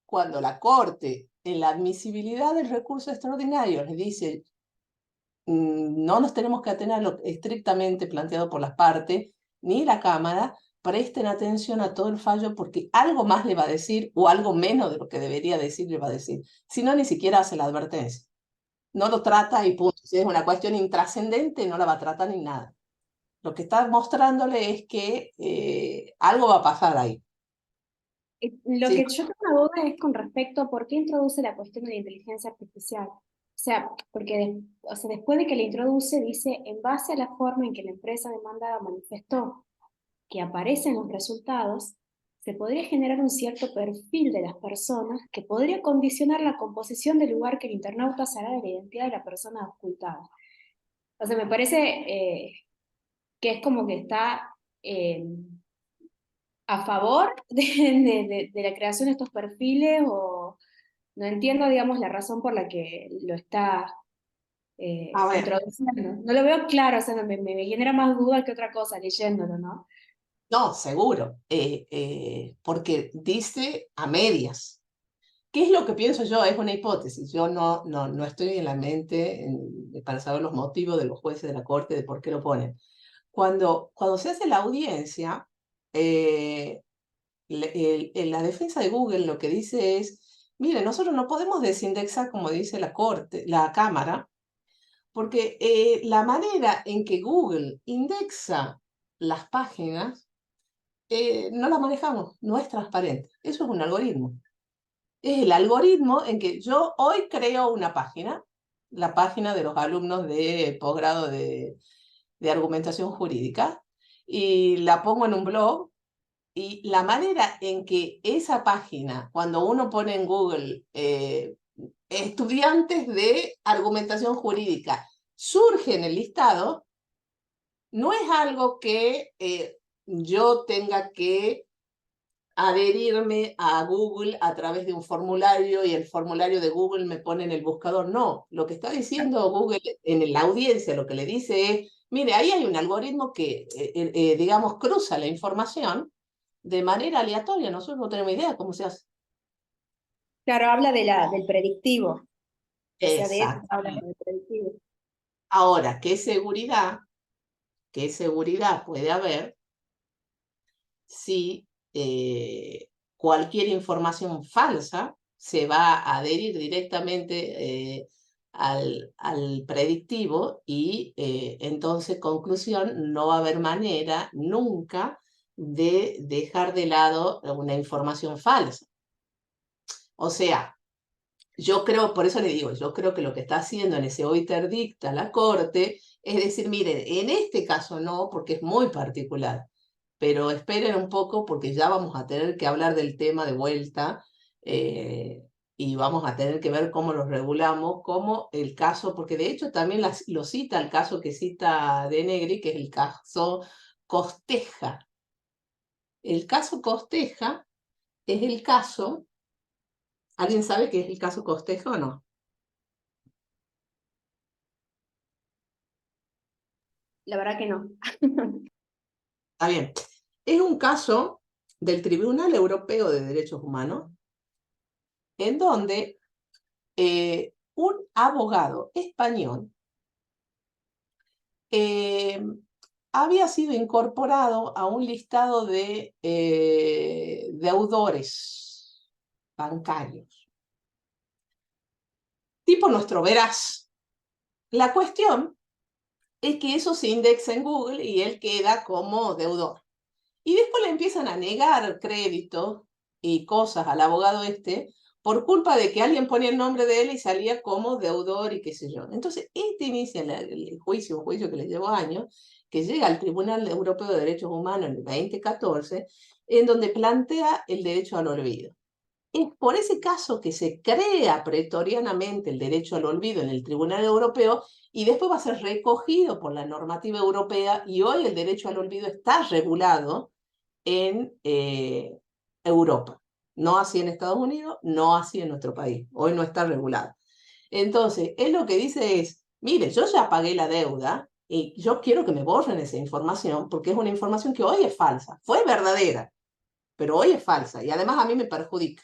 cuando la Corte, en la admisibilidad del recurso extraordinario, le dice, no nos tenemos que atener a lo estrictamente planteado por las partes, ni la Cámara, presten atención a todo el fallo porque algo más le va a decir o algo menos de lo que debería decir le va a decir. Si no, ni siquiera hace la advertencia. No lo trata y punto. Si es una cuestión intrascendente, no la va a tratar ni nada. Lo que está mostrándole es que algo va a pasar ahí. Lo Sí. que yo tengo una duda es con respecto a por qué introduce la cuestión de la inteligencia artificial. O sea, porque después de que la introduce, dice, en base a la forma en que la empresa demandada manifestó que aparecen los resultados, se podría generar un cierto perfil de las personas que podría condicionar la composición del lugar que el internauta se hará de la identidad de la persona ocultada. O sea, me parece que es como que está a favor de la creación de estos perfiles, o no entiendo, digamos, la razón por la que lo está introduciendo. No lo veo claro, o sea, me genera más duda que otra cosa leyéndolo, ¿no? No, seguro, porque dice a medias. ¿Qué es lo que pienso yo? Es una hipótesis. Yo no estoy en la mente para saber los motivos de los jueces de la Corte de por qué lo ponen. Cuando se hace la audiencia, la defensa de Google lo que dice es, mire, nosotros no podemos desindexar como dice la Corte, la Cámara, porque la manera en que Google indexa las páginas no la manejamos, no es transparente. Eso es un algoritmo. Es el algoritmo en que yo hoy creo una página, la página de los alumnos de posgrado de argumentación jurídica, y la pongo en un blog, y la manera en que esa página, cuando uno pone en Google estudiantes de argumentación jurídica, surge en el listado, no es algo que yo tenga que adherirme a Google a través de un formulario y el formulario de Google me pone en el buscador. No, lo que está diciendo Google en la audiencia, lo que le dice es, mire, ahí hay un algoritmo que, digamos, cruza la información de manera aleatoria. Nosotros no tenemos idea cómo se hace. Claro, habla del predictivo. O sea, de eso habla Exactamente. del predictivo. Ahora, ¿qué seguridad puede haber si cualquier información falsa se va a adherir directamente al predictivo y entonces, conclusión, no va a haber manera nunca de dejar de lado una información falsa? O sea, yo creo, por eso le digo, yo creo que lo que está haciendo en ese oiter dicta la Corte es decir, miren, en este caso no, porque es muy particular, pero esperen un poco porque ya vamos a tener que hablar del tema de vuelta y vamos a tener que ver cómo lo regulamos, como el caso, porque de hecho también lo cita el caso que cita De Negri, que es el caso Costeja. El caso Costeja es el caso, ¿alguien sabe qué es el caso Costeja o no? La verdad que no. Está bien. Es un caso del Tribunal Europeo de Derechos Humanos en donde un abogado español había sido incorporado a un listado de deudores bancarios. Tipo nuestro Veraz. La cuestión es que eso se indexa en Google y él queda como deudor. Y después le empiezan a negar crédito y cosas al abogado este por culpa de que alguien ponía el nombre de él y salía como deudor y qué sé yo. Entonces, inicia el juicio, un juicio que le llevó años, que llega al Tribunal Europeo de Derechos Humanos en el 2014, en donde plantea el derecho al olvido. Es por ese caso que se crea pretorianamente el derecho al olvido en el Tribunal Europeo y después va a ser recogido por la normativa europea y hoy el derecho al olvido está regulado en Europa. No así en Estados Unidos, no así en nuestro país. Hoy no está regulado. Entonces, él lo que dice es, mire, yo ya pagué la deuda y yo quiero que me borren esa información porque es una información que hoy es falsa. Fue verdadera, pero hoy es falsa y además a mí me perjudica.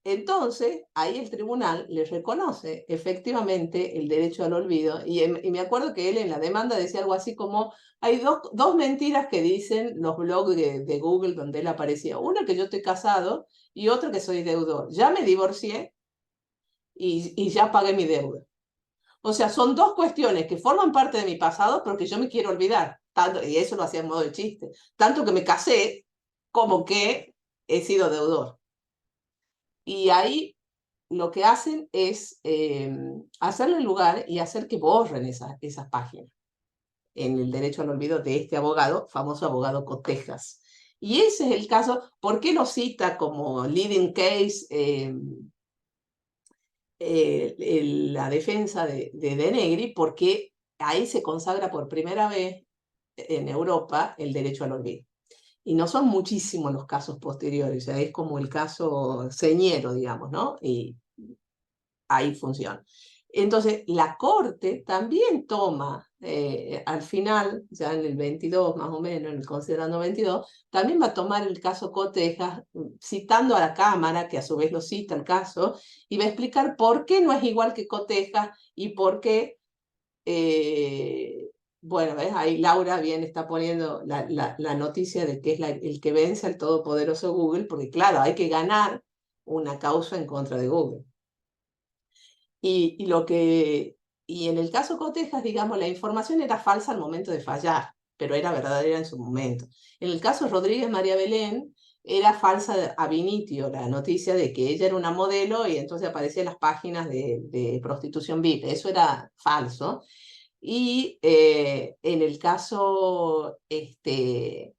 Entonces, ahí el tribunal le reconoce efectivamente el derecho al olvido y me acuerdo que él en la demanda decía algo así como, hay dos mentiras que dicen los blogs de Google donde él aparecía. Una que yo estoy casado y otra que soy deudor. Ya me divorcié y ya pagué mi deuda. O sea, son dos cuestiones que forman parte de mi pasado, pero que yo me quiero olvidar. Tanto, y eso lo hacía en modo de chiste. Tanto que me casé como que he sido deudor. Y ahí lo que hacen es hacerle lugar y hacer que borren esas páginas en el derecho al olvido de este abogado, famoso abogado Cotejas. Y ese es el caso. ¿Por qué lo cita como leading case la defensa de Denegri? Porque ahí se consagra por primera vez en Europa el derecho al olvido. Y no son muchísimos los casos posteriores, o sea, es como el caso señero, digamos, ¿no? Y ahí funciona. Entonces, la Corte también toma, al final, ya en el 22 más o menos, en el considerando 22, también va a tomar el caso Cotejas, citando a la Cámara, que a su vez lo cita el caso, y va a explicar por qué no es igual que Cotejas y por qué bueno, ¿ves? Ahí Laura bien está poniendo la noticia de que es el que vence al todopoderoso Google, porque claro, hay que ganar una causa en contra de Google. Y en el caso Cotejas, digamos, la información era falsa al momento de fallar, pero era verdadera en su momento. En el caso Rodríguez María Belén, era falsa ab initio la noticia de que ella era una modelo y entonces aparecían las páginas de prostitución VIP. Eso era falso. Y en el caso de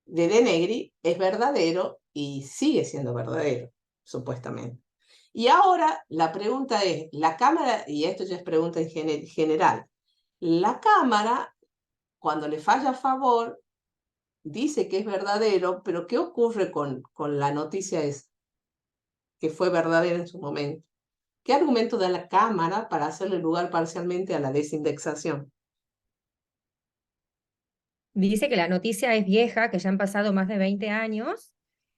Denegri es verdadero y sigue siendo verdadero, supuestamente. Y ahora la pregunta es, la Cámara, y esto ya es pregunta en general, la Cámara, cuando le falla a favor, dice que es verdadero, pero ¿qué ocurre con la noticia esa? Que fue verdadera en su momento. ¿Qué argumento da la Cámara para hacerle lugar parcialmente a la desindexación? Dice que la noticia es vieja, que ya han pasado más de 20 años,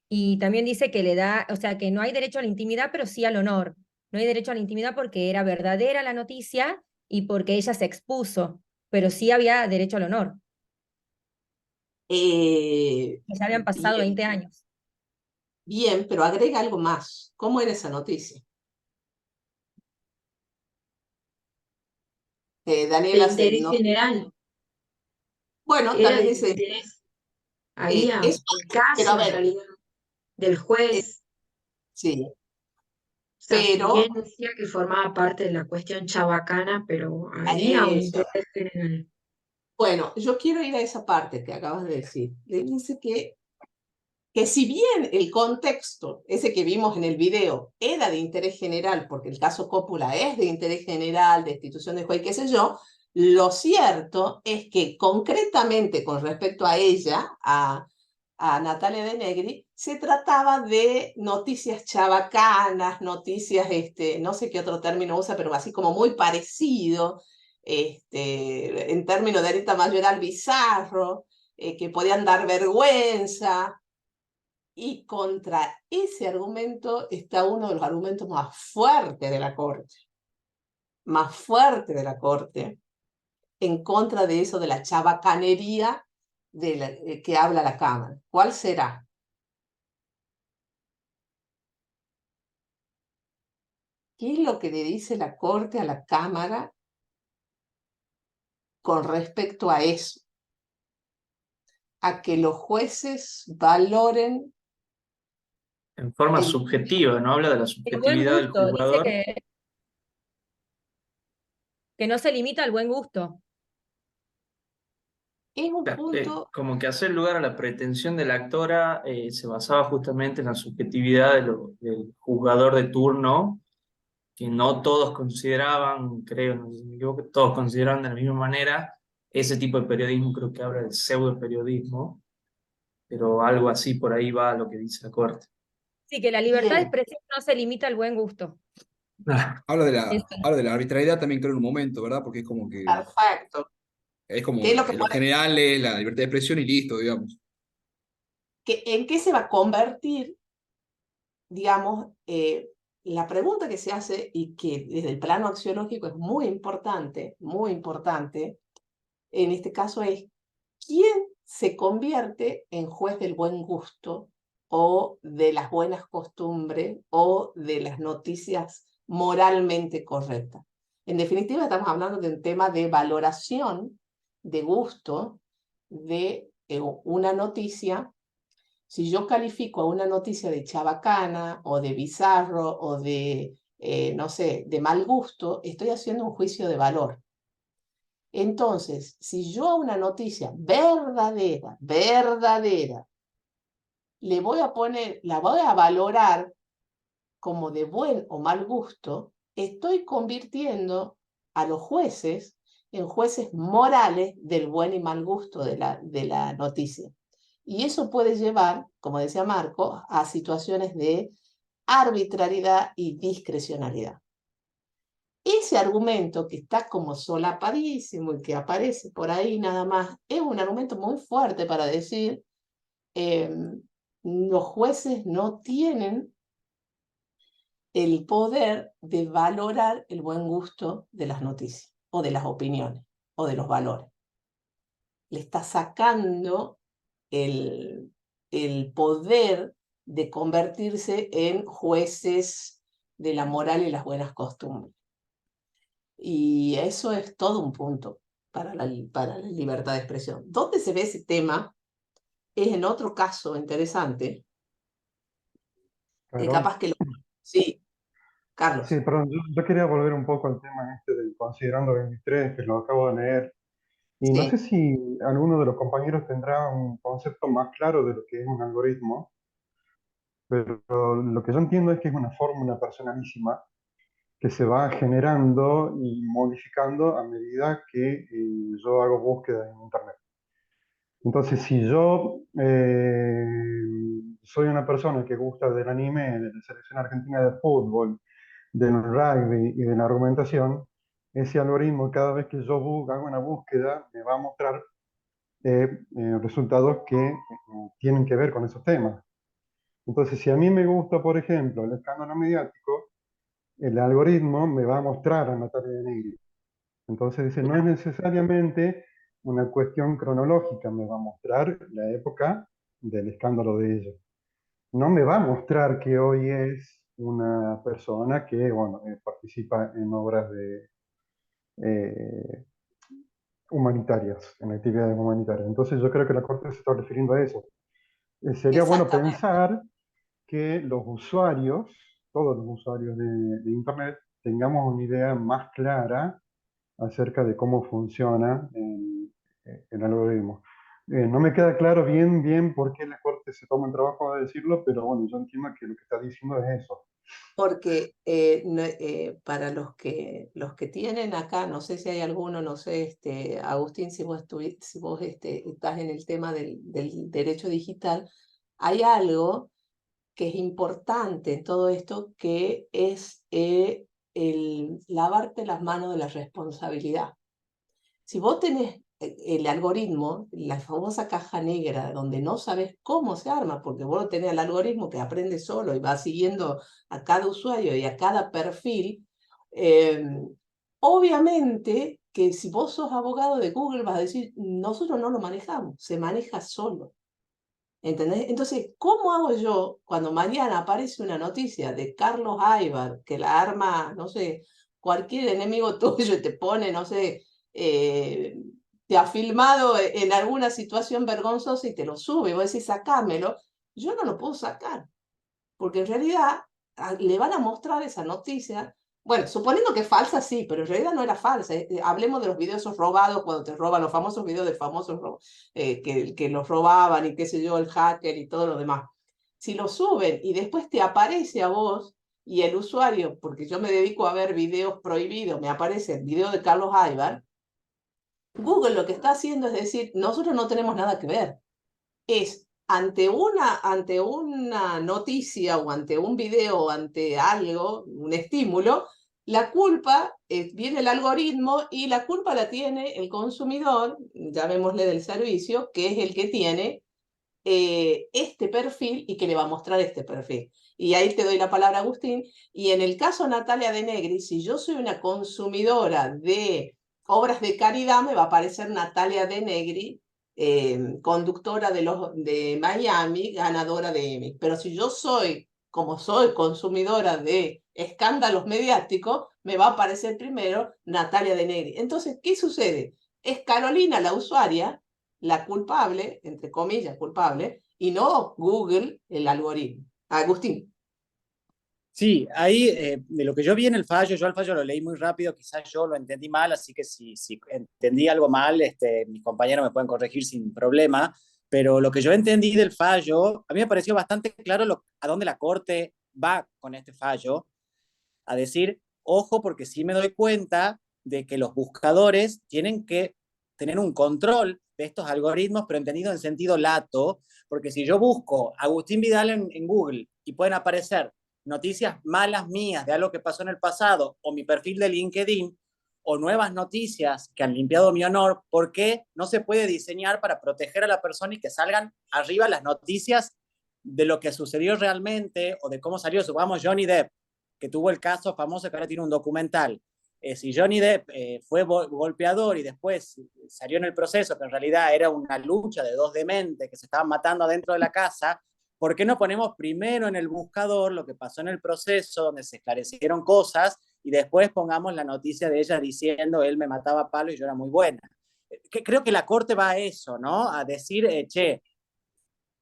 y también dice que le da, o sea, que no hay derecho a la intimidad, pero sí al honor. No hay derecho a la intimidad porque era verdadera la noticia y porque ella se expuso, pero sí había derecho al honor. Que ya habían pasado 20 años. Bien, pero agrega algo más. ¿Cómo era esa noticia? Daniela, De interés no. general. Bueno, Era también de dice, interés. Había es, el pero caso a en ver, realidad del juez. sí, O sea, si pero bien decía que formaba parte de la cuestión chabacana, pero había un eso. interés general. Bueno, yo quiero ir a esa parte que acabas de decir. Le dice que si bien el contexto, ese que vimos en el video, era de interés general, porque el caso Coppola es de interés general, de institución de juez, qué sé yo, lo cierto es que concretamente con respecto a ella, a Natalia Denegri, se trataba de noticias chabacanas, noticias, no sé qué otro término usa, pero así como muy parecido, en términos de delito mayoral bizarro, que podían dar vergüenza. Y contra ese argumento está uno de los argumentos más fuertes de la Corte, en contra de eso de la chabacanería que habla la Cámara. ¿Cuál será? ¿Qué es lo que le dice la Corte a la Cámara con respecto a eso? a que los jueces valoren En forma el... subjetiva, no habla de la El buen subjetividad del gusto, dice jugador. que no se limita al buen gusto. Es un punto... Como que hacer lugar a la pretensión de la actora se basaba justamente en la subjetividad del jugador de turno, que no todos consideraban, creo, no sé si me equivoco, todos consideraban de la misma manera. Ese tipo de periodismo creo que habla del pseudo periodismo, pero algo así por ahí va lo que dice la Corte. Sí, que la libertad de Bien, expresión no se limita al buen gusto. Eso. Habla de la arbitrariedad también creo en un momento, ¿verdad? Porque perfecto. es como ¿Qué es lo que en lo general es la libertad de expresión y listo, digamos. ¿En qué se va a convertir, digamos, la pregunta que se hace y que desde el plano axiológico es muy importante, en este caso es, ¿quién se convierte en juez del buen gusto o de las buenas costumbres o de las noticias moralmente correctas? En definitiva, estamos hablando de un tema de valoración, de gusto, de una noticia. Si yo califico a una noticia de chabacana o de bizarro o de, no sé, de mal gusto, estoy haciendo un juicio de valor. Entonces, si yo a una noticia verdadera, la voy a valorar como de buen o mal gusto, estoy convirtiendo a los jueces en jueces morales del buen y mal gusto de la noticia. Y eso puede llevar, como decía Marco, a situaciones de arbitrariedad y discrecionalidad. Ese argumento que está como solapadísimo y que aparece por ahí nada más, es un argumento muy fuerte para decir los jueces no tienen el poder de valorar el buen gusto de las noticias o de las opiniones o de los valores. Le está sacando el poder de convertirse en jueces de la moral y las buenas costumbres. Y eso es todo un punto para la libertad de expresión. ¿Dónde se ve ese tema? Es en otro caso interesante, que capaz que lo... Sí, Carlos. Sí, perdón, yo quería volver un poco al tema este del Considerando 23, que lo acabo de leer, y no sé si alguno de los compañeros tendrá un concepto más claro de lo que es un algoritmo, pero lo que yo entiendo es que es una fórmula personalísima que se va generando y modificando a medida que yo hago búsqueda en Internet. Entonces, si yo soy una persona que gusta del anime, de la selección argentina de fútbol, del rugby y de la argumentación, ese algoritmo cada vez que yo hago una búsqueda me va a mostrar resultados que tienen que ver con esos temas. Entonces, si a mí me gusta, por ejemplo, el escándalo mediático, el algoritmo me va a mostrar a Natalia de Negri. Entonces dice, no es necesariamente una cuestión cronológica, me va a mostrar la época del escándalo de ella. No me va a mostrar que hoy es una persona que, bueno, participa en obras humanitarias, en actividades humanitarias. Entonces yo creo que la Corte se está refiriendo a eso. Sería bueno pensar que los usuarios, todos los usuarios de Internet, tengamos una idea más clara acerca de cómo funciona el algoritmo. No me queda claro bien por qué la Corte se toma el trabajo de decirlo, pero bueno, yo entiendo que lo que está diciendo es eso. Porque para los que tienen acá, no sé si hay alguno, no sé, Agustín, si vos estás en el tema del derecho digital, hay algo que es importante en todo esto, que es el lavarte las manos de la responsabilidad. Si vos tenés el algoritmo, la famosa caja negra, donde no sabes cómo se arma, porque vos tenés el algoritmo que aprende solo y va siguiendo a cada usuario y a cada perfil, obviamente que si vos sos abogado de Google vas a decir, nosotros no lo manejamos, se maneja solo. ¿Entendés? Entonces, ¿cómo hago yo cuando mañana aparece una noticia de Carlos Aybar que la arma, no sé, cualquier enemigo tuyo y te pone, no sé, te ha filmado en alguna situación vergonzosa y te lo sube, y vos decís, sacámelo. Yo no lo puedo sacar, porque en realidad le van a mostrar esa noticia. Bueno, suponiendo que es falsa, sí, pero en realidad no era falsa. Hablemos de los videos esos robados, cuando te roban los famosos videos de famosos que los robaban y qué sé yo, el hacker y todo lo demás. Si lo suben y después te aparece a vos y el usuario, porque yo me dedico a ver videos prohibidos, me aparece el video de Carlos Aybar, Google lo que está haciendo es decir, nosotros no tenemos nada que ver. Es ante una noticia o ante un video o ante algo, un estímulo, la culpa, viene el algoritmo y la culpa la tiene el consumidor, llamémosle del servicio, que es el que tiene este perfil y que le va a mostrar este perfil. Y ahí te doy la palabra, Agustín. Y en el caso Natalia De Negri, si yo soy una consumidora de obras de caridad, me va a aparecer Natalia De Negri, conductora de Miami, ganadora de Emmy. Pero si yo soy, como soy consumidora de escándalos mediáticos, me va a aparecer primero Natalia De Negri. Entonces, ¿qué sucede? Es Carolina, la usuaria, la culpable, entre comillas, culpable, y no Google, el algoritmo. Agustín. Sí, ahí de lo que yo vi en el fallo, yo el fallo lo leí muy rápido, quizás yo lo entendí mal, así que si entendí algo mal, mis compañeros me pueden corregir sin problema, pero lo que yo entendí del fallo, a mí me pareció bastante claro a dónde la Corte va con este fallo, a decir, ojo, porque sí me doy cuenta de que los buscadores tienen que tener un control de estos algoritmos, pero entendido en sentido lato, porque si yo busco Agustín Vidal en Google y pueden aparecer noticias malas mías de algo que pasó en el pasado, o mi perfil de LinkedIn, o nuevas noticias que han limpiado mi honor, ¿por qué no se puede diseñar para proteger a la persona y que salgan arriba las noticias de lo que sucedió realmente o de cómo salió? Supongamos Johnny Depp, que tuvo el caso famoso que ahora tiene un documental. Si Johnny Depp fue golpeador y después salió en el proceso, que en realidad era una lucha de dos dementes que se estaban matando adentro de la casa, ¿por qué no ponemos primero en el buscador lo que pasó en el proceso, donde se esclarecieron cosas, y después pongamos la noticia de ella diciendo, él me mataba a palo y yo era muy buena? Creo que la Corte va a eso, ¿no? A decir, che,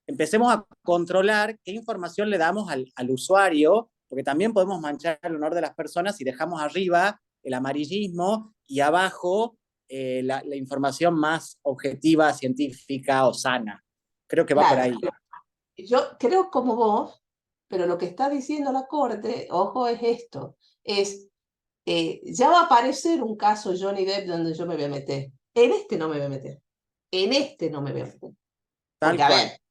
empecemos a controlar qué información le damos al usuario, porque también podemos manchar el honor de las personas si dejamos arriba el amarillismo y abajo la información más objetiva, científica o sana. Creo que va por ahí. Yo creo como vos, pero lo que está diciendo la Corte, ojo, es esto, ya va a aparecer un caso Johnny Depp donde yo me voy a meter. En este no me voy a meter. En este no me voy a meter.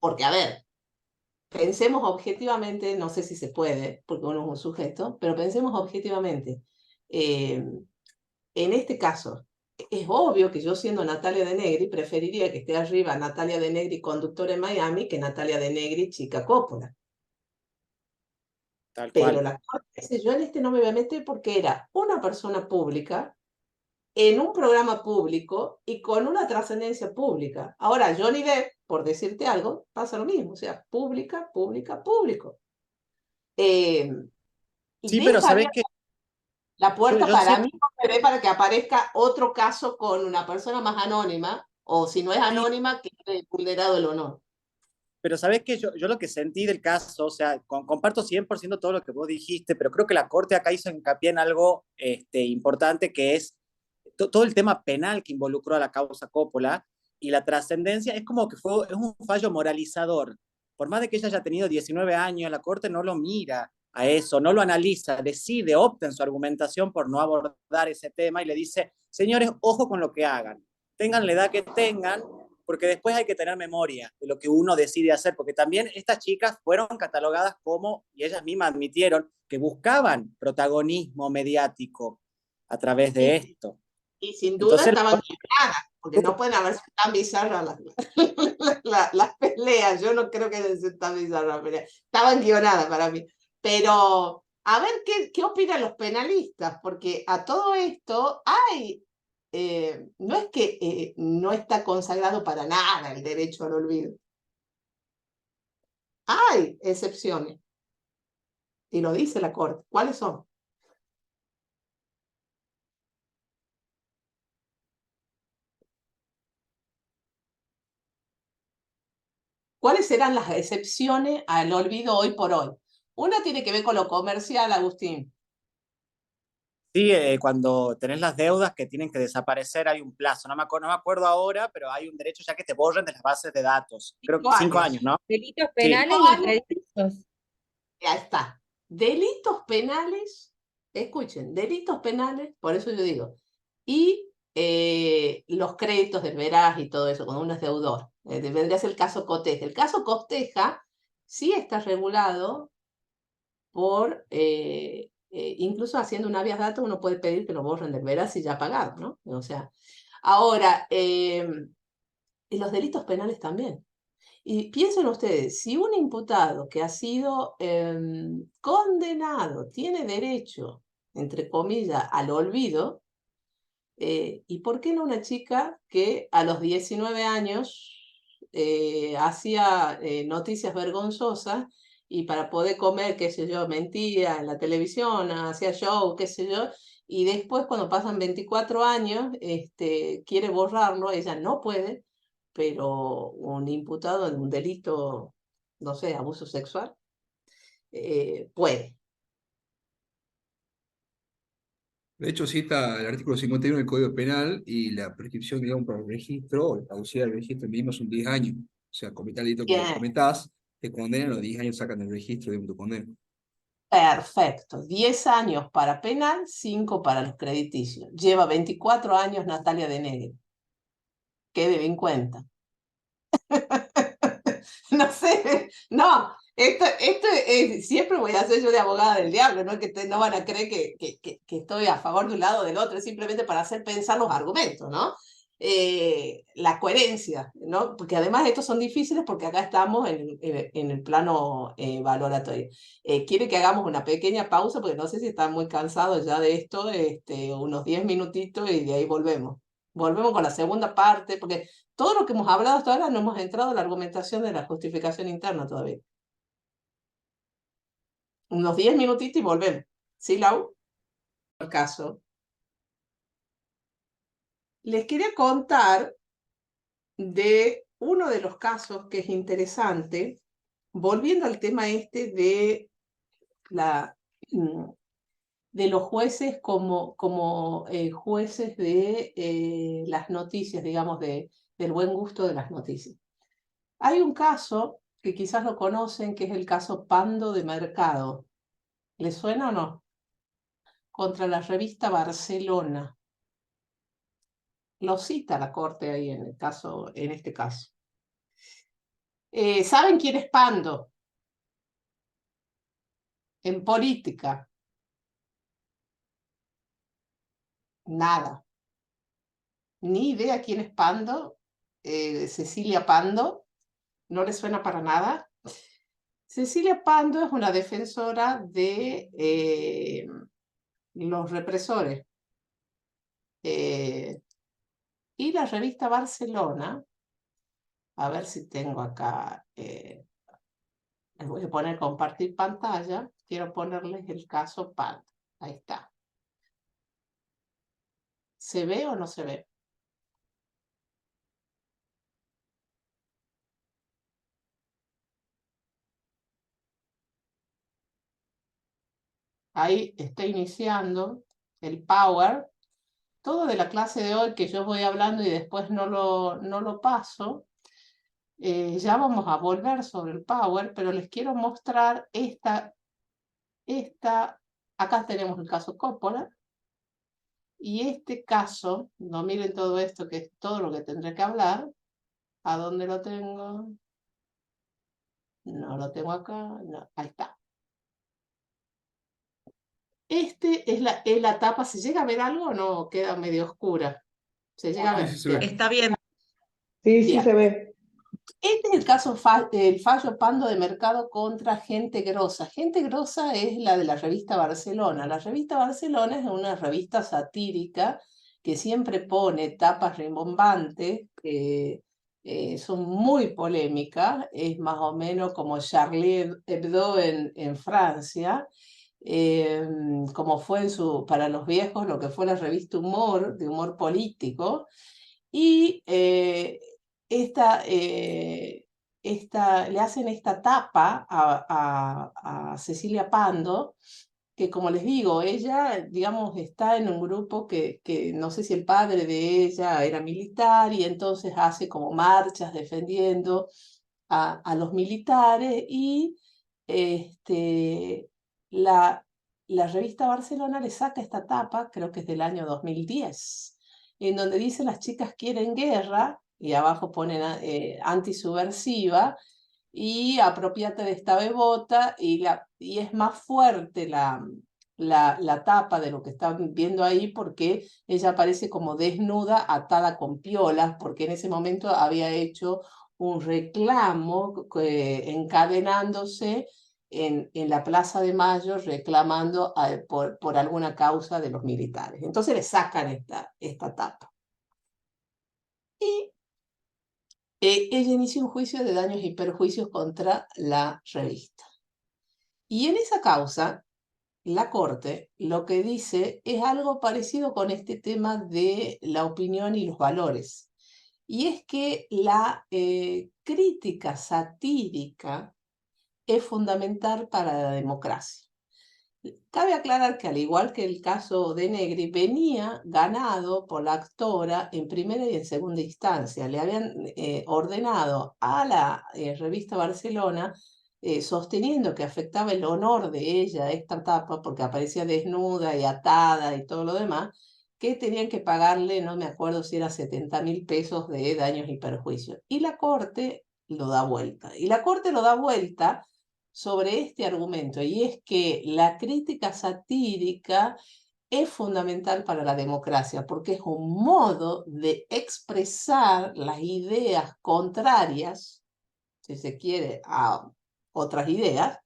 Porque a ver, pensemos objetivamente, no sé si se puede, porque uno es un sujeto, pero pensemos objetivamente. En este caso, es obvio que yo siendo Natalia De Negri preferiría que esté arriba Natalia De Negri conductora en Miami que Natalia De Negri chica Coppola. Pero la Corte dice, yo en este no me voy a meter porque era una persona pública en un programa público y con una trascendencia pública. Ahora, Johnny Depp, por decirte algo, pasa lo mismo, o sea, pública, público. Sí, pero ¿sabés qué? La puerta para mí no ve para que aparezca otro caso con una persona más anónima, o si no es anónima, que esté vulnerado el honor. Pero ¿sabés qué? Yo lo que sentí del caso, o sea, comparto 100% todo lo que vos dijiste, pero creo que la Corte acá hizo hincapié en algo importante, que es todo el tema penal que involucró a la causa Coppola, y la trascendencia es como que es un fallo moralizador. Por más de que ella haya tenido 19 años, la Corte no lo mira a eso, no lo analiza, decide, opta en su argumentación por no abordar ese tema y le dice, señores, ojo con lo que hagan, tengan la edad que tengan, porque después hay que tener memoria de lo que uno decide hacer, porque también estas chicas fueron catalogadas como, y ellas mismas admitieron, que buscaban protagonismo mediático a través de esto. Y sin duda estaban guionadas, porque no pueden haber sido tan bizarras las peleas. Yo no creo que deben ser tan bizarras las peleas. Estaban guionadas para mí. Pero a ver qué opinan los penalistas, porque a todo esto hay, no es que no está consagrado para nada el derecho al olvido. Hay excepciones. Y lo dice la Corte. ¿Cuáles son? ¿Cuáles serán las excepciones al olvido hoy por hoy? Una tiene que ver con lo comercial, Agustín. Sí, cuando tenés las deudas que tienen que desaparecer hay un plazo, no me acuerdo ahora, pero hay un derecho ya que te borren de las bases de datos. Creo que 5 años, ¿no? Delitos Sí. penales y crediticios. Ya está. Delitos penales, escuchen, delitos penales, por eso yo digo, y los créditos del veraz y todo eso, cuando uno es deudor. Vendría a ser el caso Coteja. El caso Coteja sí está regulado por, incluso haciendo un habeas data, uno puede pedir que lo borren del veraz si ya ha pagado, ¿no? O sea, ahora, y los delitos penales también. Y piensen ustedes, si un imputado que ha sido condenado tiene derecho, entre comillas, al olvido, ¿y por qué no una chica que a los 19 años hacía noticias vergonzosas y para poder comer, qué sé yo, mentía en la televisión, hacía show, qué sé yo, y después cuando pasan 24 años quiere borrarlo, ella no puede, pero un imputado de un delito, no sé, abuso sexual, puede. De hecho, cita el artículo 51 del Código Penal y la prescripción, digamos, para el registro, o la caducidad del registro mínimo son 10 años. O sea, cometer el delito que Bien. cometás, te condenan, los 10 años sacan del registro de tu condena. Perfecto, 10 años para penal, 5 para los crediticios. Lleva 24 años Natalia de Negri. Quede en cuenta. No sé, no, esto siempre voy a ser yo de abogada del diablo, no es que no van a creer que estoy a favor de un lado o del otro, es simplemente para hacer pensar los argumentos, ¿no? La coherencia, ¿no? Porque además estos son difíciles porque acá estamos en el plano valoratorio. Quiere que hagamos una pequeña pausa porque no sé si están muy cansados ya de esto, unos 10 minutitos y de ahí volvemos. Volvemos con la segunda parte, porque todo lo que hemos hablado hasta ahora no hemos entrado en la argumentación de la justificación interna todavía. Unos 10 minutitos y volvemos. ¿Sí, Lau? El caso. Les quería contar de uno de los casos que es interesante, volviendo al tema de de los jueces como jueces de las noticias, digamos, del buen gusto de las noticias. Hay un caso que quizás lo conocen, que es el caso Pando de Mercado. ¿Les suena o no? Contra la revista Barcelona. Lo cita la Corte ahí en este caso. ¿Saben quién es Pando? En política. Nada. Ni idea quién es Pando. Cecilia Pando. ¿No les suena para nada? Cecilia Pando es una defensora de los represores. Y la revista Barcelona, a ver si tengo acá, les voy a poner compartir pantalla, quiero ponerles el caso Pando. Ahí está. ¿Se ve o no se ve? Ahí está iniciando el Power. Todo de la clase de hoy que yo voy hablando y después no lo paso. Ya vamos a volver sobre el Power, pero les quiero mostrar acá tenemos el caso Coppola. Y este caso, no miren todo esto, que es todo lo que tendré que hablar. ¿A dónde lo tengo? No lo tengo acá. No, ahí está. Es la tapa. ¿Se llega a ver algo o no? Queda medio oscura. ¿Se llega a ver? Sí, se ve. Está bien. Sí, sí Bien. se ve. Este es el caso, el fallo Pando de Mercado contra Gente Grosa. Gente Grosa es la de la revista Barcelona. La revista Barcelona es una revista satírica que siempre pone tapas rimbombantes, son muy polémicas, es más o menos como Charlie Hebdo en Francia, como fue para los viejos lo que fue la revista Humor, de humor político, y esta le hacen esta tapa a Cecilia Pando, que como les digo, ella, digamos, está en un grupo que no sé si el padre de ella era militar y entonces hace como marchas defendiendo a los militares y la revista Barcelona le saca esta tapa, creo que es del año 2010, en donde dice las chicas quieren guerra y abajo ponen antisubversiva y apropiate de esta bebota y es más fuerte la tapa de lo que están viendo ahí porque ella aparece como desnuda, atada con piolas, porque en ese momento había hecho un reclamo encadenándose en la Plaza de Mayo reclamando por alguna causa de los militares. Entonces le sacan esta tapa. Y ella inició un juicio de daños y perjuicios contra la revista. Y en esa causa, la Corte lo que dice es algo parecido con este tema de la opinión y los valores. Y es que la crítica satírica es fundamental para la democracia. Cabe aclarar que al igual que el caso de Negri, venía ganado por la actora en primera y en segunda instancia. Le habían ordenado a la revista Barcelona, sosteniendo que afectaba el honor de ella esta tapa, porque aparecía desnuda y atada y todo lo demás, que tenían que pagarle, no me acuerdo si era 70.000 pesos de daños y perjuicios. Y la Corte lo da vuelta. Y la Corte lo da vuelta sobre este argumento, y es que la crítica satírica es fundamental para la democracia, porque es un modo de expresar las ideas contrarias, si se quiere, a otras ideas,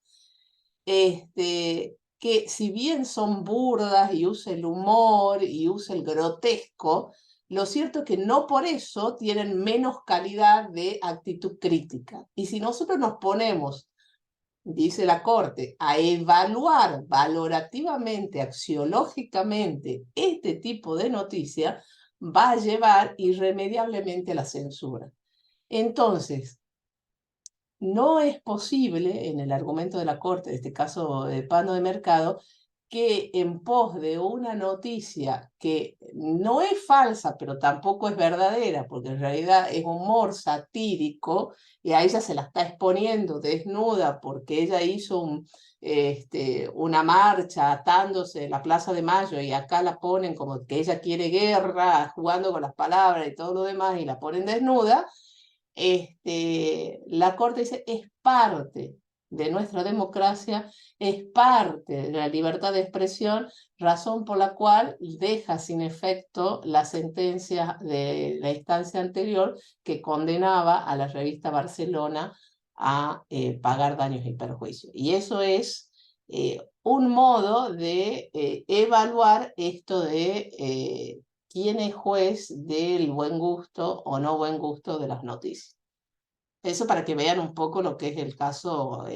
que si bien son burdas y usa el humor y usa el grotesco, lo cierto es que no por eso tienen menos calidad de actitud crítica. Y si nosotros nos ponemos, dice la Corte, a evaluar valorativamente, axiológicamente este tipo de noticia, va a llevar irremediablemente a la censura. Entonces, no es posible, en el argumento de la Corte, en este caso de Pando de Mercado, que en pos de una noticia que no es falsa, pero tampoco es verdadera, porque en realidad es humor satírico, y a ella se la está exponiendo desnuda porque ella hizo una marcha atándose en la Plaza de Mayo, y acá la ponen como que ella quiere guerra, jugando con las palabras y todo lo demás, y la ponen desnuda. La Corte dice, es parte de nuestra democracia, es parte de la libertad de expresión, razón por la cual deja sin efecto la sentencia de la instancia anterior que condenaba a la revista Barcelona a pagar daños y perjuicios. Y eso es un modo de evaluar esto de quién es juez del buen gusto o no buen gusto de las noticias. Eso para que vean un poco lo que es el caso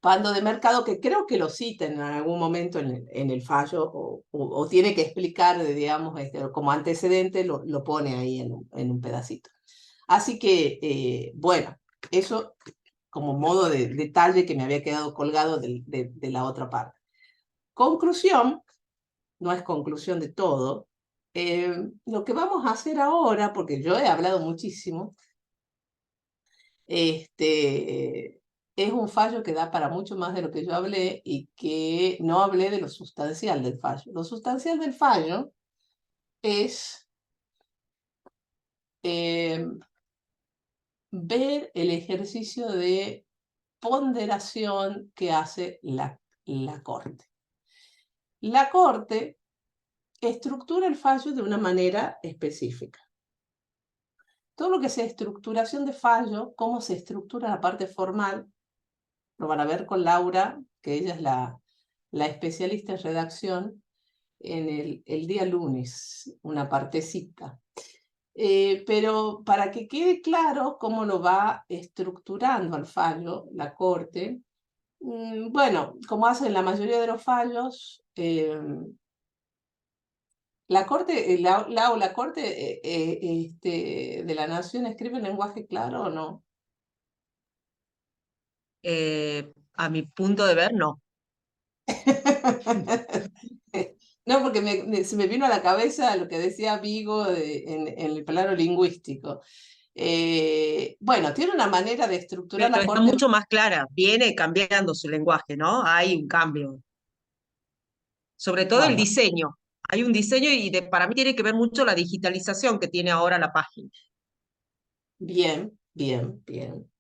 Pando de Mercado, que creo que lo citen en algún momento en el fallo, o tiene que explicar, digamos, como antecedente, lo pone ahí en un pedacito. Así que, bueno, eso como modo de detalle que me había quedado colgado de la otra parte. Conclusión, no es conclusión de todo. Lo que vamos a hacer ahora, porque yo he hablado muchísimo, es un fallo que da para mucho más de lo que yo hablé, y que no hablé de lo sustancial del fallo. Lo sustancial del fallo es ver el ejercicio de ponderación que hace la Corte. La Corte estructura el fallo de una manera específica. Todo lo que sea estructuración de fallo, cómo se estructura la parte formal, lo van a ver con Laura, que ella es la especialista en redacción, en el día lunes, una partecita. Pero para que quede claro cómo lo va estructurando al fallo la Corte, bueno, como hacen la mayoría de los fallos, La Corte, la Corte de la Nación escribe en lenguaje claro o no? A mi punto de ver, no. No, porque se me vino a la cabeza lo que decía Vigo en el plano lingüístico. Bueno, tiene una manera de estructurar Pero la está Corte. mucho más clara, viene cambiando su lenguaje, ¿no? Hay un cambio. Sobre todo el Bueno, diseño. Hay un diseño y para mí tiene que ver mucho la digitalización que tiene ahora la página. bien, bien, bien.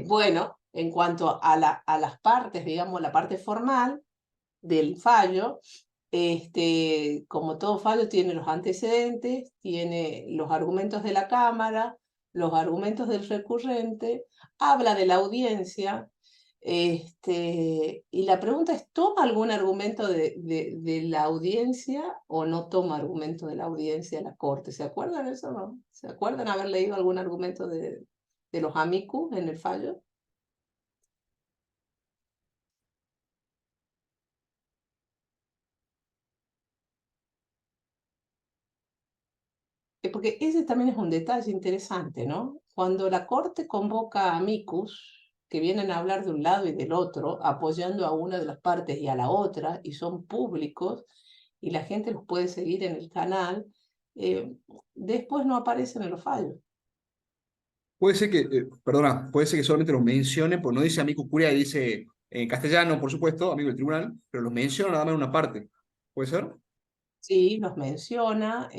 Bueno, en cuanto a las partes, digamos, la parte formal del fallo, como todo fallo tiene los antecedentes, tiene los argumentos de la Cámara, los argumentos del recurrente, habla de la audiencia, y la pregunta es, ¿toma algún argumento de la audiencia o no toma argumento de la audiencia la Corte? ¿Se acuerdan de eso, no? ¿Se acuerdan haber leído algún argumento de los amicus en el fallo? Porque ese también es un detalle interesante, ¿no? Cuando la Corte convoca a amicus, que vienen a hablar de un lado y del otro, apoyando a una de las partes y a la otra, y son públicos, y la gente los puede seguir en el canal, después no aparecen en los fallos. Puede ser que, perdona, puede ser que solamente los mencione, pues no dice amigo curia, dice en castellano, por supuesto, amigo del tribunal, pero los menciona nada más en una parte. ¿Puede ser? Sí, los menciona,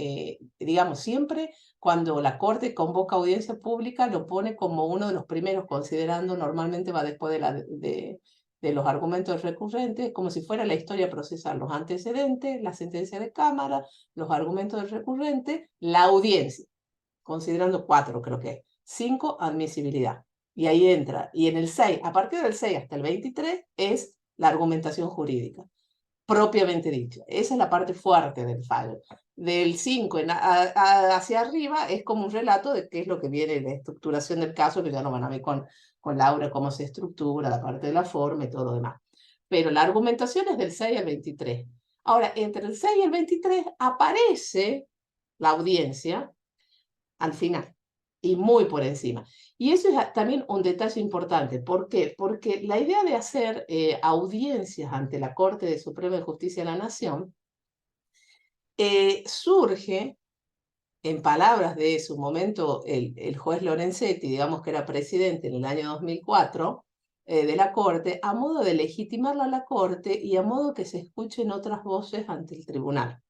digamos, siempre cuando la Corte convoca audiencia pública lo pone como uno de los primeros, considerando normalmente va después de los argumentos recurrentes, como si fuera la historia procesal, los antecedentes, la sentencia de Cámara, los argumentos del recurrente, la audiencia, considerando 4 creo que es, 5 admisibilidad. Y ahí entra, y en el 6, a partir del 6 hasta el 23 es la argumentación jurídica propiamente dicho. Esa es la parte fuerte del fallo. Del 5 hacia arriba es como un relato de qué es lo que viene, la estructuración del caso, que ya no van a ver con Laura cómo se estructura, la parte de la forma y todo lo demás. Pero la argumentación es del 6 al 23. Ahora, entre el 6 y el 23 aparece la audiencia al final y muy por encima. Y eso es también un detalle importante. ¿Por qué? Porque la idea de hacer audiencias ante la Corte Suprema de Justicia de la Nación surge, en palabras de su momento el juez Lorenzetti, digamos que era presidente en el año 2004, de la Corte, a modo de legitimarla a la Corte y a modo que se escuchen otras voces ante el tribunal.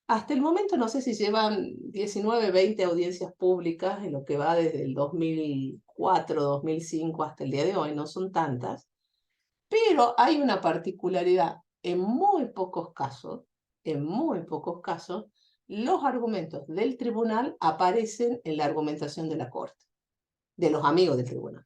Hasta el momento no sé si llevan 19, 20 audiencias públicas en lo que va desde el 2004, 2005 hasta el día de hoy, no son tantas, pero hay una particularidad. En muy pocos casos, los argumentos del tribunal aparecen en la argumentación de la Corte, de los amigos del tribunal.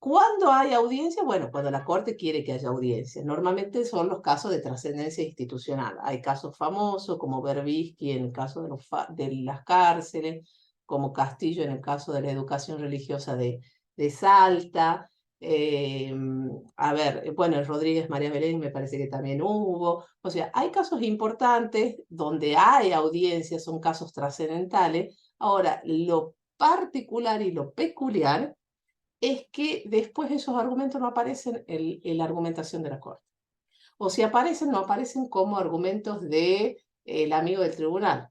¿Cuándo hay audiencia? Bueno, cuando la Corte quiere que haya audiencia. Normalmente son los casos de trascendencia institucional. Hay casos famosos como Berbisky en el caso de las cárceles, como Castillo en el caso de la educación religiosa de Salta. Bueno, el Rodríguez María Belén me parece que también hubo. O sea, hay casos importantes donde hay audiencia, son casos trascendentales. Ahora, lo particular y lo peculiar es que después esos argumentos no aparecen en la argumentación de la Corte. O si aparecen, no aparecen como argumentos del amigo del tribunal.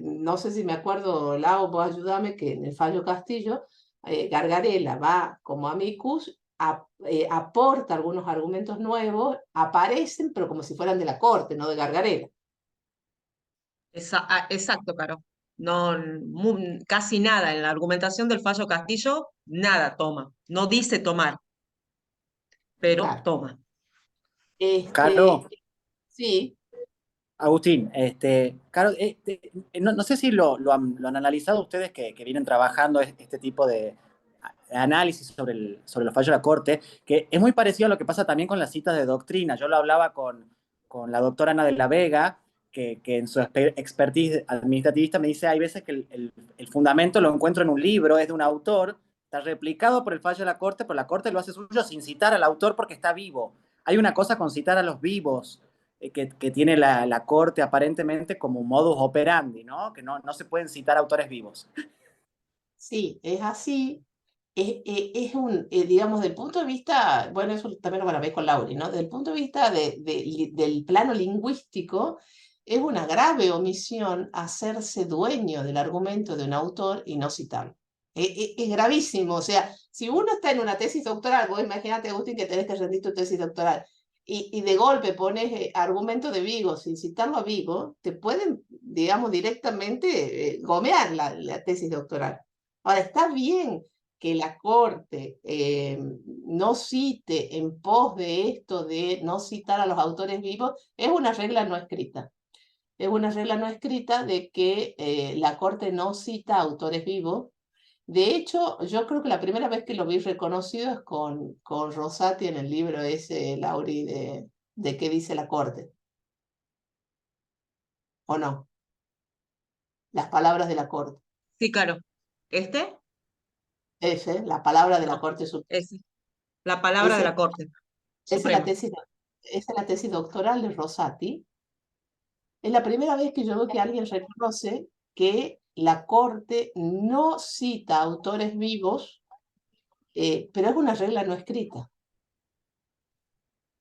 No sé si me acuerdo, Lau, vos ayúdame, que en el fallo Castillo, Gargarella va como amicus, aporta algunos argumentos nuevos, aparecen, pero como si fueran de la Corte, no de Gargarella. Exacto, Caro. No, casi nada. En la argumentación del fallo Castillo, nada toma. No dice tomar, pero Claro. toma. Caro, Sí. Agustín, Caro, no sé si lo han analizado ustedes que vienen trabajando este tipo de análisis sobre los fallos de la Corte, que es muy parecido a lo que pasa también con las citas de doctrina. Yo lo hablaba con la doctora Ana de la Vega, que en su expertise administrativista me dice, hay veces que el fundamento lo encuentro en un libro, es de un autor, está replicado por el fallo de la Corte, pero la Corte lo hace suyo sin citar al autor porque está vivo. Hay una cosa con citar a los vivos, que tiene la Corte aparentemente como modus operandi, ¿no? Que no se pueden citar autores vivos. Sí, es así. Digamos, del punto de vista, bueno, eso también lo van a ver con Lauri, ¿no? Del punto de vista del plano lingüístico, es una grave omisión hacerse dueño del argumento de un autor y no citarlo. Es gravísimo, o sea, si uno está en una tesis doctoral, vos imagínate, Agustín, que tenés que rendir tu tesis doctoral, y de golpe pones argumento de Vigo sin citarlo a Vigo, te pueden, digamos, directamente gomear la tesis doctoral. Ahora, está bien que la Corte no cite en pos de esto de no citar a los autores vivos, es una regla no escrita. Es una regla no escrita de que la Corte no cita a autores vivos. De hecho, yo creo que la primera vez que lo vi reconocido es con Rosati en el libro ese, Lauri, de qué dice la Corte. ¿O no? Las palabras de la Corte. Sí, claro. ¿Este? Ese, la palabra de la No, Corte Suprema. ese. La palabra de Ese, la Corte esa es Suprema. esa es la tesis doctoral de Rosati. Es la primera vez que yo veo que alguien reconoce que la Corte no cita autores vivos, pero es una regla no escrita.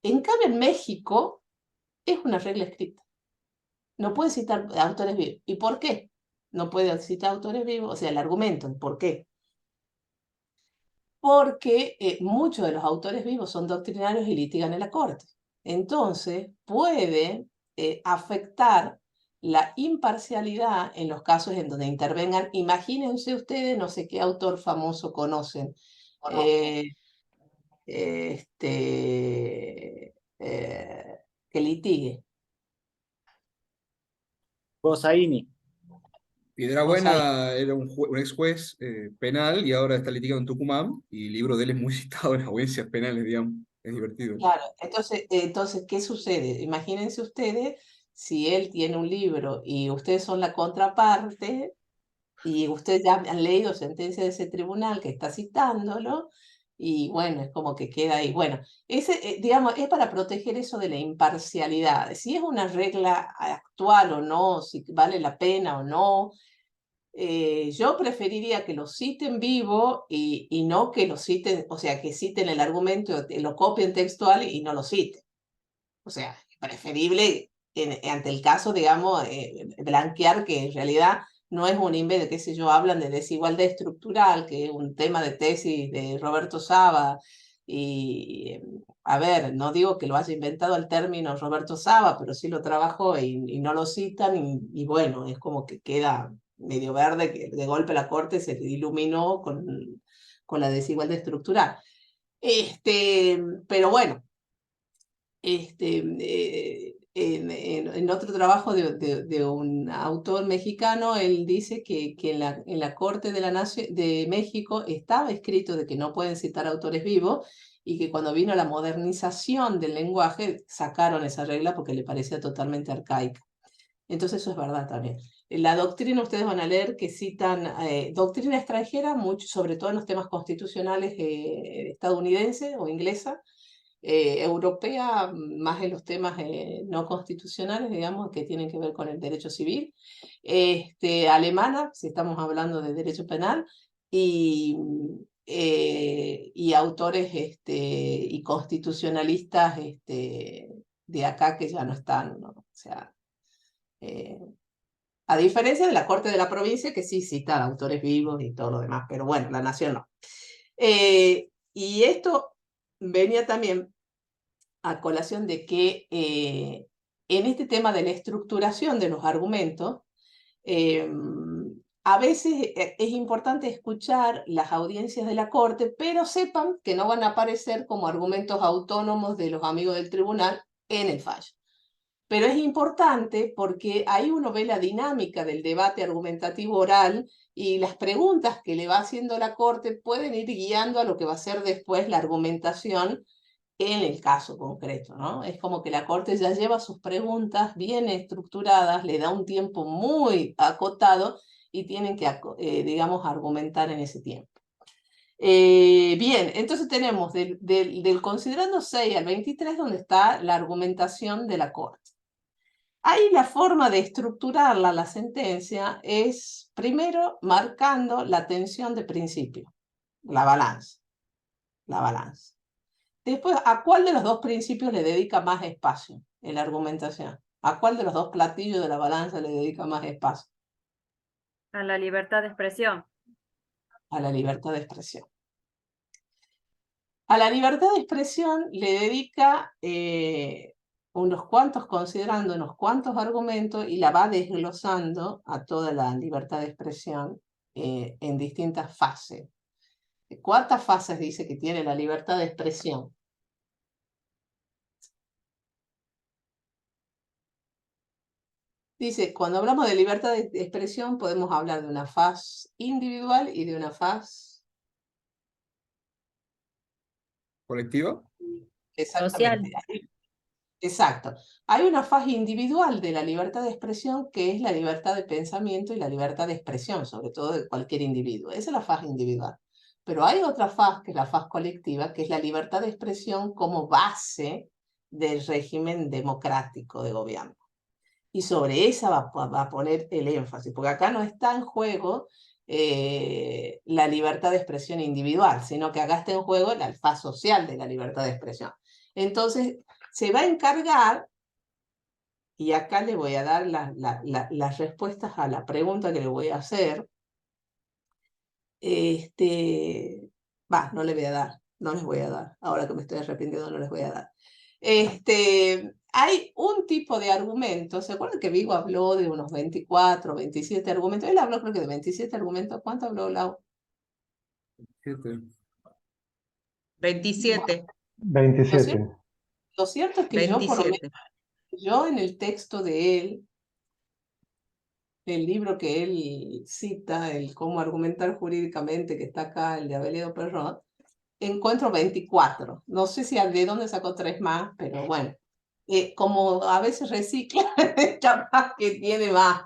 En cambio, en México es una regla escrita. No puede citar autores vivos. ¿Y por qué? No puede citar autores vivos, o sea, el argumento, ¿por qué? Porque muchos de los autores vivos son doctrinarios y litigan en la Corte. Entonces, puede afectar la imparcialidad en los casos en donde intervengan. Imagínense ustedes, no sé qué autor famoso conocen, este, que litigue. Gossaini. Piedrabuena era un ex juez penal y ahora está litigando en Tucumán y el libro de él es muy citado en audiencias penales, digamos. Es divertido. Claro, entonces, ¿qué sucede? Imagínense ustedes si él tiene un libro y ustedes son la contraparte y ustedes ya han leído sentencia de ese tribunal que está citándolo y bueno, es como que queda ahí. Bueno, digamos, es para proteger eso de la imparcialidad. Si es una regla actual o no, si vale la pena o no. Yo preferiría que lo citen vivo y no que lo citen, o sea, que citen el argumento, lo copien textual y no lo citen. O sea, preferible ante el caso, digamos, blanquear que en realidad no es un invento, qué sé yo, hablan de desigualdad estructural, que es un tema de tesis de Roberto Saba. Y, a ver, no digo que lo haya inventado el término Roberto Saba, pero sí lo trabajó y no lo citan y bueno, es como que queda medio verde, que de golpe la Corte se iluminó con la desigualdad estructural. Pero bueno, en otro trabajo de un autor mexicano, él dice que en la Corte de México estaba escrito de que no pueden citar autores vivos y que cuando vino la modernización del lenguaje sacaron esa regla porque le parecía totalmente arcaica. Entonces eso es verdad también. La doctrina, ustedes van a leer que citan doctrina extranjera, mucho, sobre todo en los temas constitucionales estadounidense o inglesa, europea, más en los temas no constitucionales, digamos, que tienen que ver con el derecho civil, alemana, si estamos hablando de derecho penal, y autores y constitucionalistas de acá que ya no están, ¿no? O sea, a diferencia de la Corte de la Provincia, que sí cita autores vivos y todo lo demás, pero bueno, la Nación no. Y esto venía también a colación de que en este tema de la estructuración de los argumentos, a veces es importante escuchar las audiencias de la Corte, pero sepan que no van a aparecer como argumentos autónomos de los amigos del tribunal en el fallo. Pero es importante porque ahí uno ve la dinámica del debate argumentativo oral y las preguntas que le va haciendo la Corte pueden ir guiando a lo que va a ser después la argumentación en el caso concreto, ¿no? Es como que la Corte ya lleva sus preguntas bien estructuradas, le da un tiempo muy acotado y tienen que, digamos, argumentar en ese tiempo. Bien, entonces tenemos del considerando 6 al 23 donde está la argumentación de la Corte. Ahí la forma de estructurarla, la sentencia, es primero marcando la tensión de principio, la balanza, la balanza. Después, ¿a cuál de los dos principios le dedica más espacio en la argumentación? ¿A cuál de los dos platillos de la balanza le dedica más espacio? A la libertad de expresión. A la libertad de expresión. A la libertad de expresión le dedica unos cuantos, considerando unos cuantos argumentos y la va desglosando a toda la libertad de expresión en distintas fases. ¿Cuántas fases dice que tiene la libertad de expresión? Dice, cuando hablamos de libertad de expresión podemos hablar de una faz individual y de una faz ¿Colectiva? exactamente. Exacto. Hay una faz individual de la libertad de expresión que es la libertad de pensamiento y la libertad de expresión, sobre todo de cualquier individuo. Esa es la faz individual. Pero hay otra faz, que es la faz colectiva, que es la libertad de expresión como base del régimen democrático de gobierno. Y sobre esa va a poner el énfasis, porque acá no está en juego la libertad de expresión individual, sino que acá está en juego la faz social de la libertad de expresión. Entonces, se va a encargar, y acá le voy a dar las respuestas a la pregunta que le voy a hacer. No le voy a dar, no les voy a dar. Ahora que me estoy arrepintiendo, no les voy a dar. Hay un tipo de argumentos. ¿Se acuerdan que Vigo habló de unos 24, 27 argumentos? Él habló creo que de 27 argumentos. ¿Cuánto habló Lau? 27. 27. Lo cierto es que yo, por lo 27. menos, yo en el texto de él, el libro que él cita, el Cómo argumentar jurídicamente, que está acá, el de Abeledo Perrot, encuentro 24. No sé si de dónde sacó 3 más, pero bueno. Como a veces recicla, capaz que tiene más.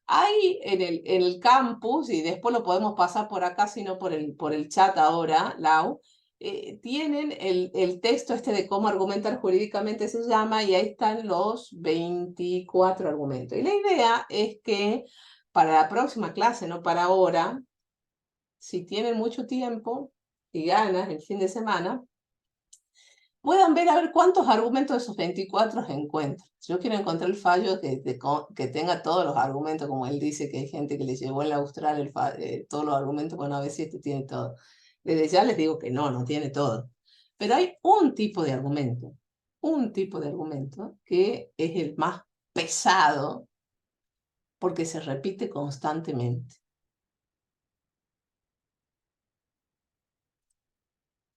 Hay en el campus, y después lo podemos pasar por acá, sino por el chat ahora, Lau, tienen el texto este de cómo argumentar jurídicamente se llama, y ahí están los 24 argumentos. Y la idea es que para la próxima clase, no para ahora, si tienen mucho tiempo y ganas el fin de semana, puedan ver a ver cuántos argumentos de esos 24 encuentran. Yo quiero encontrar el fallo que tenga todos los argumentos, como él dice que hay gente que le llevó en la Austral todos los argumentos, bueno, a ver si este tiene todo. Desde ya les digo que no tiene todo. Pero hay un tipo de argumento que es el más pesado porque se repite constantemente.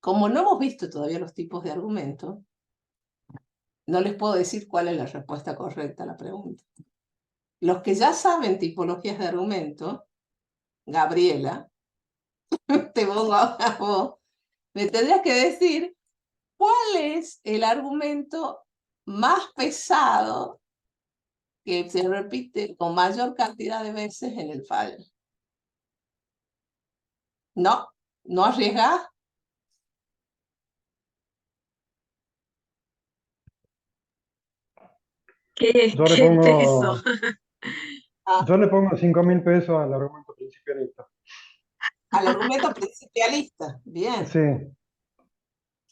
Como no hemos visto todavía los tipos de argumentos, no les puedo decir cuál es la respuesta correcta a la pregunta. Los que ya saben tipologías de argumento, Gabriela, te pongo a vos, me tendrías que decir cuál es el argumento más pesado que se repite con mayor cantidad de veces en el fallo. ¿No arriesgás? ¿Qué Yo le peso? pongo, yo le pongo 5.000 pesos al argumento principialista. Al argumento principialista, bien. Sí.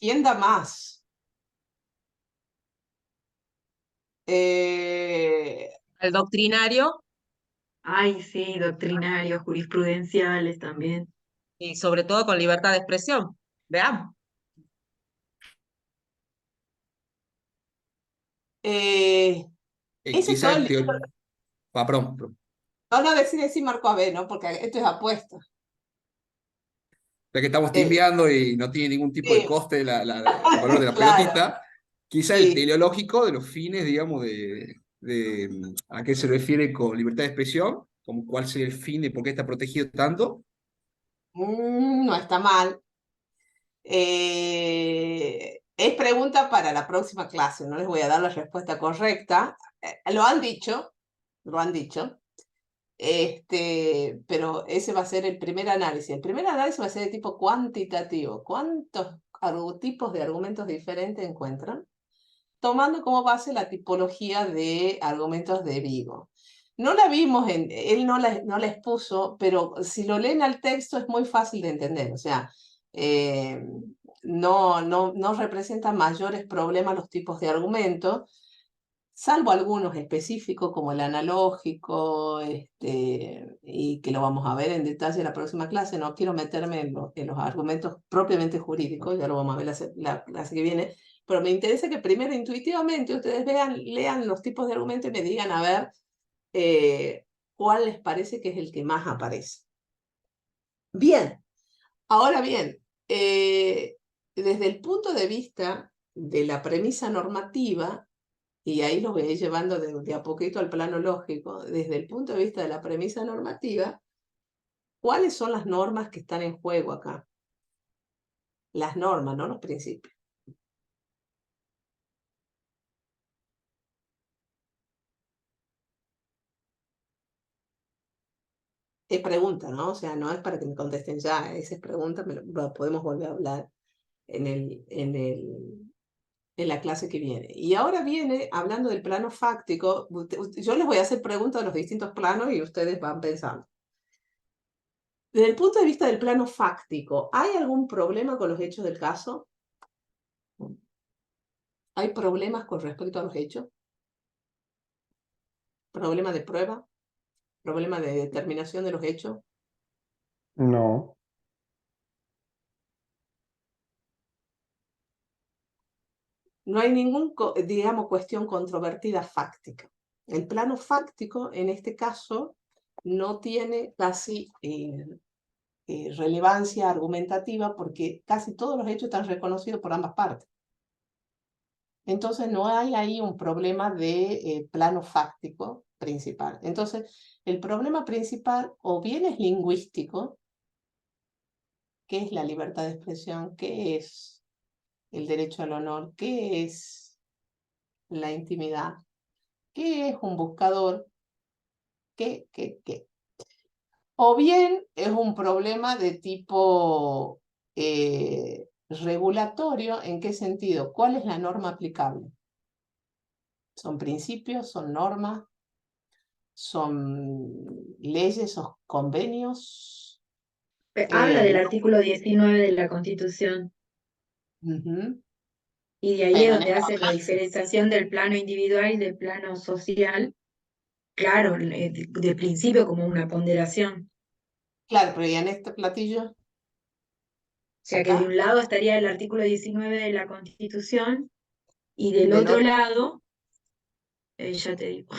¿Quién da más? ¿Al doctrinario? Ay, sí, doctrinarios, jurisprudenciales también. Y sobre todo con libertad de expresión. Veamos. Ese es todo Quizás el libro. perdón. No, decir Marco AB, ¿no? Porque esto es apuesta. Ya que estamos timbiando y no tiene ningún tipo de coste el valor de la Claro. pelotita, quizá el teleológico de los fines, digamos, de a qué se refiere con libertad de expresión, como cuál sería el fin de por qué está protegido tanto. No está mal. Es pregunta para la próxima clase, no les voy a dar la respuesta correcta. Lo han dicho, pero ese va a ser el primer análisis. El primer análisis va a ser de tipo cuantitativo. ¿Cuántos tipos de argumentos diferentes encuentran? tomando como base la tipología de argumentos de Vigo. No la vimos, él no la expuso, pero si lo leen al texto es muy fácil de entender. O sea, no representa mayores problemas los tipos de argumentos, salvo algunos específicos como el analógico, y que lo vamos a ver en detalle en la próxima clase. No quiero meterme en los argumentos propiamente jurídicos, ya lo vamos a ver la clase que viene, pero me interesa que primero intuitivamente ustedes lean los tipos de argumentos y me digan a ver cuál les parece que es el que más aparece. Bien, ahora bien, desde el punto de vista de la premisa normativa, y ahí los voy a ir llevando de a poquito al plano lógico, desde el punto de vista de la premisa normativa, ¿cuáles son las normas que están en juego acá? Las normas, no los principios. Es pregunta, ¿no? O sea, no es para que me contesten ya, esa es pregunta, lo podemos volver a hablar en la clase que viene. Y ahora viene, hablando del plano fáctico, yo les voy a hacer preguntas de los distintos planos y ustedes van pensando. Desde el punto de vista del plano fáctico, ¿hay algún problema con los hechos del caso? ¿Hay problemas con respecto a los hechos? ¿Problema de prueba? ¿Problema de determinación de los hechos? No. No hay ningún, digamos, cuestión controvertida fáctica. El plano fáctico, en este caso, no tiene casi relevancia argumentativa porque casi todos los hechos están reconocidos por ambas partes. Entonces no hay ahí un problema de plano fáctico principal. Entonces el problema principal o bien es lingüístico, ¿qué es la libertad de expresión? ¿Qué es el derecho al honor? ¿Qué es la intimidad? ¿Qué es un buscador? ¿Qué? O bien es un problema de tipo regulatorio. ¿En qué sentido? ¿Cuál es la norma aplicable? ¿Son principios? ¿Son normas? ¿Son leyes o convenios? Habla del artículo 19 de la Constitución. Y de ahí es donde hace la diferenciación del plano individual y del plano social. Claro, de principio como una ponderación. Claro, pero ¿y en este platillo? O sea que de un lado estaría el artículo 19 de la Constitución y del otro lado, ya te digo.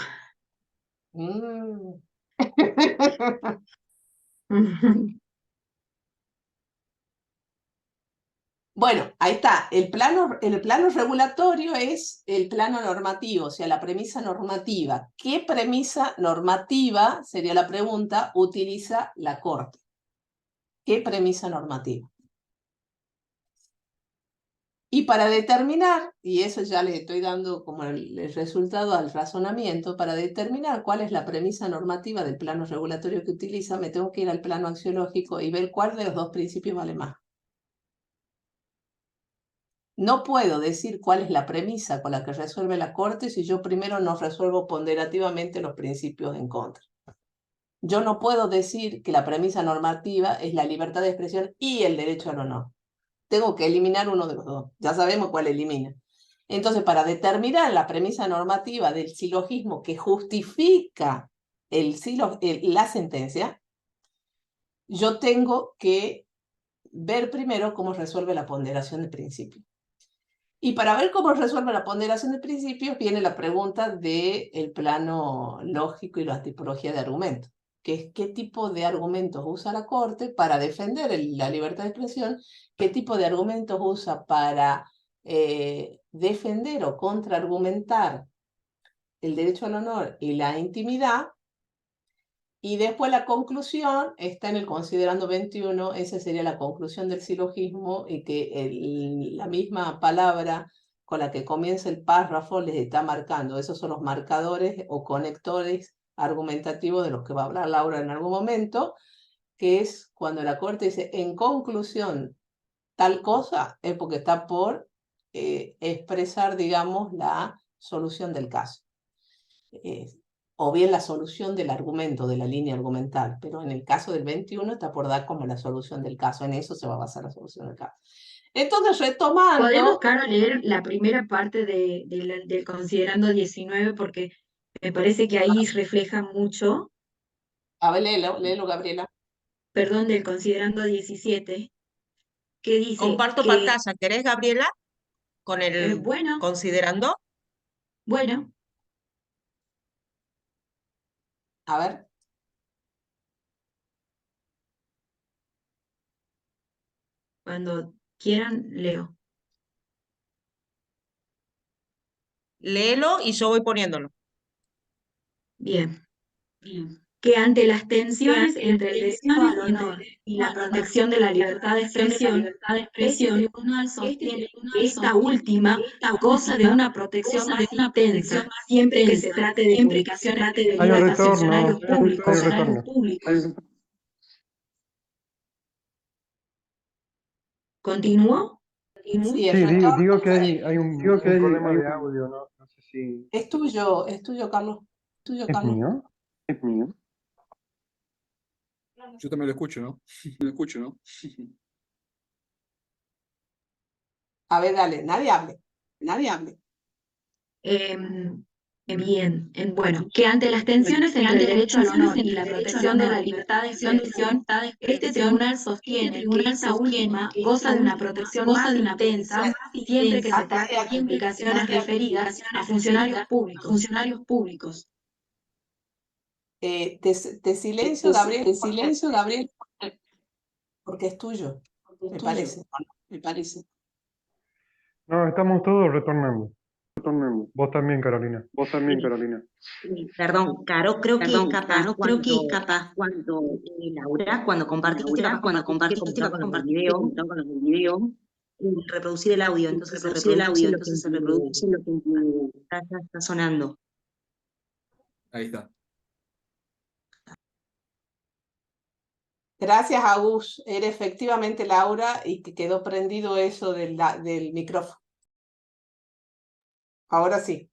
Bueno, ahí está. El plano regulatorio es el plano normativo, o sea, la premisa normativa. ¿Qué premisa normativa, sería la pregunta, utiliza la Corte? ¿Qué premisa normativa? Y para determinar, y eso ya le estoy dando como el resultado al razonamiento, para determinar cuál es la premisa normativa del plano regulatorio que utiliza, me tengo que ir al plano axiológico y ver cuál de los dos principios vale más. No puedo decir cuál es la premisa con la que resuelve la Corte si yo primero no resuelvo ponderativamente los principios en contra. Yo no puedo decir que la premisa normativa es la libertad de expresión y el derecho al honor. Tengo que eliminar uno de los dos. Ya sabemos cuál elimina. Entonces, para determinar la premisa normativa del silogismo que justifica la sentencia, yo tengo que ver primero cómo resuelve la ponderación de principios. Y para ver cómo resuelve la ponderación de principios, viene la pregunta del plano lógico y la tipología de argumentos, que es qué tipo de argumentos usa la Corte para defender la libertad de expresión, qué tipo de argumentos usa para defender o contraargumentar el derecho al honor y la intimidad. Y después la conclusión está en el considerando 21, esa sería la conclusión del silogismo, y que la misma palabra con la que comienza el párrafo les está marcando. Esos son los marcadores o conectores argumentativos de los que va a hablar Laura en algún momento, que es cuando la Corte dice, en conclusión, tal cosa, es porque está por expresar, digamos, la solución del caso. O bien la solución del argumento, de la línea argumental, pero en el caso del 21 está por dar como la solución del caso, en eso se va a basar la solución del caso. Entonces, retomando... Podemos, Caro, leer la primera parte del considerando 19 porque me parece que ahí refleja mucho, A ver, léelo, Gabriela. perdón, del considerando 17, que dice Comparto que, pantalla. ¿Querés, Gabriela? Con el bueno, considerando. bueno, A ver. cuando quieran, leo. Léelo y yo voy poniéndolo. Bien. Que ante las tensiones entre el derecho al honor y la protección de la libertad de expresión, este tribunal sostiene que esta última goza de una protección más intensa, siempre que se trate de publicaciones Hay un referidas a funcionarios retorno, públicos. hay un retorno. ¿Continúo? Sí, Sí, digo que hay un problema de audio, no sé si... Es tuyo, Carlos. Es tuyo, ¿Es Carlos. mío? ¿Es mío? Yo también lo escucho, ¿no? Lo escucho, ¿no? A ver, dale, nadie hable. Nadie hable. Bien, bueno, que ante las tensiones entre el derecho al honor y la protección de la libertad de expresión, este tribunal sostiene que esta última goza de una protección más intensa siempre que se trate de publicaciones referidas a funcionarios públicos. Te silencio, Gabriel. Te silencio, Gabriel. Porque es tuyo, me parece. Me parece. No, estamos todos retornando. Vos también, Carolina. Vos también, Carolina. Perdón, Caro, creo que capaz cuando Laura, cuando compartiste, capaz cuando compartiste con los del video, reproducir el audio, entonces se reproduce lo que está sonando. Ahí está. Gracias, Agus. Era efectivamente Laura y que quedó prendido eso del micrófono. Ahora sí.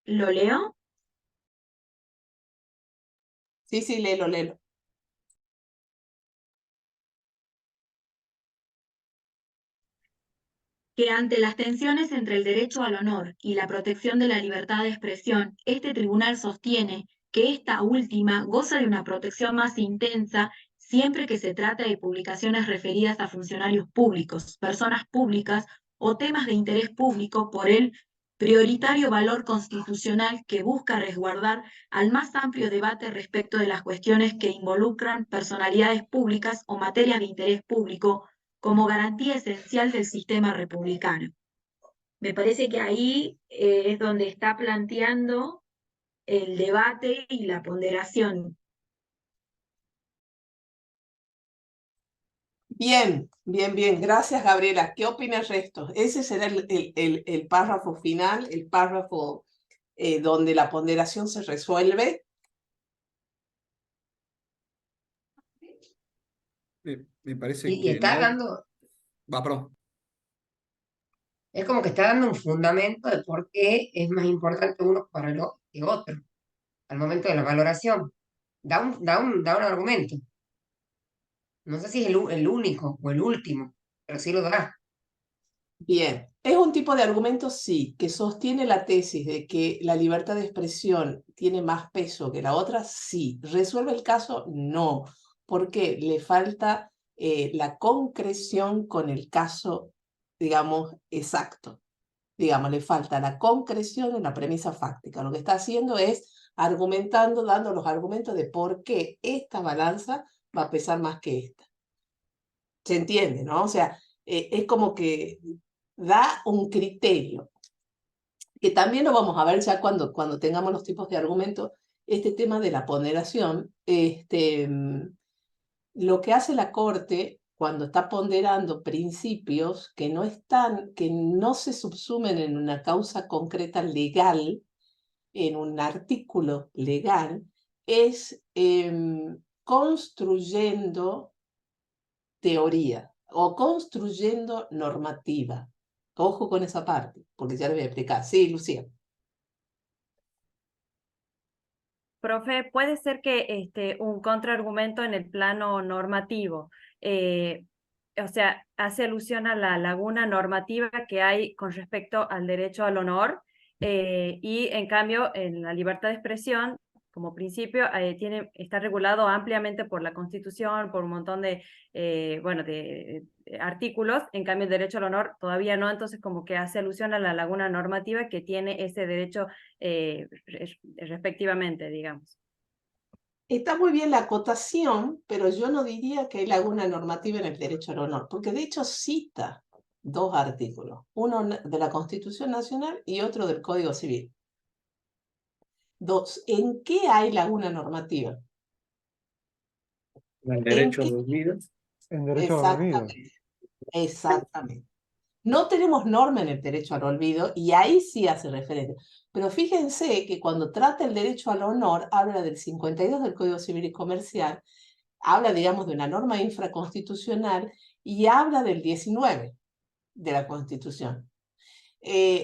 ¿Lo leo? Sí, léelo. Que ante las tensiones entre el derecho al honor y la protección de la libertad de expresión, este tribunal sostiene que esta última goza de una protección más intensa siempre que se trata de publicaciones referidas a funcionarios públicos, personas públicas o temas de interés público por el prioritario valor constitucional que busca resguardar al más amplio debate respecto de las cuestiones que involucran personalidades públicas o materias de interés público como garantía esencial del sistema republicano. Me parece que ahí es donde está planteando el debate y la ponderación. Bien. Gracias, Gabriela. ¿Qué opina el resto? Ese será el párrafo final, el párrafo donde la ponderación se resuelve. Me parece Y que está no. dando, Perdón. es como que está dando un fundamento de por qué es más importante uno para lo que otro, al momento de la valoración. Da un argumento. No sé si es el único o el último, pero sí lo da. Bien, es un tipo de argumento, sí, que sostiene la tesis de que la libertad de expresión tiene más peso que la otra, sí. ¿Resuelve el caso? No, porque le falta la concreción con el caso, digamos, exacto. Digamos, le falta la concreción en la premisa fáctica. Lo que está haciendo es argumentando, dando los argumentos de por qué esta balanza va a pesar más que esta. ¿Se entiende, no? O sea, es como que da un criterio, que también lo vamos a ver ya cuando tengamos los tipos de argumentos, este tema de la ponderación, lo que hace la Corte cuando está ponderando principios que no se subsumen en una causa concreta legal, en un artículo legal es construyendo teoría o construyendo normativa. Ojo con esa parte, porque ya le voy a explicar. Sí, Lucía. Profe, puede ser que un contraargumento en el plano normativo, o sea, hace alusión a la laguna normativa que hay con respecto al derecho al honor, y en cambio en la libertad de expresión, como principio, está regulado ampliamente por la Constitución, por un montón de, bueno, de artículos. En cambio el derecho al honor todavía no, entonces como que hace alusión a la laguna normativa que tiene ese derecho respectivamente, digamos. Está muy bien la acotación, pero yo no diría que hay laguna normativa en el derecho al honor, porque de hecho cita dos artículos, uno de la Constitución Nacional y otro del Código Civil. Dos, ¿en qué hay laguna normativa? El derecho al olvido. En derecho al olvido. Exactamente. No tenemos norma en el derecho al olvido y ahí sí hace referencia. Pero fíjense que cuando trata el derecho al honor, habla del 52 del Código Civil y Comercial, habla, digamos, de una norma infraconstitucional y habla del 19 de la Constitución.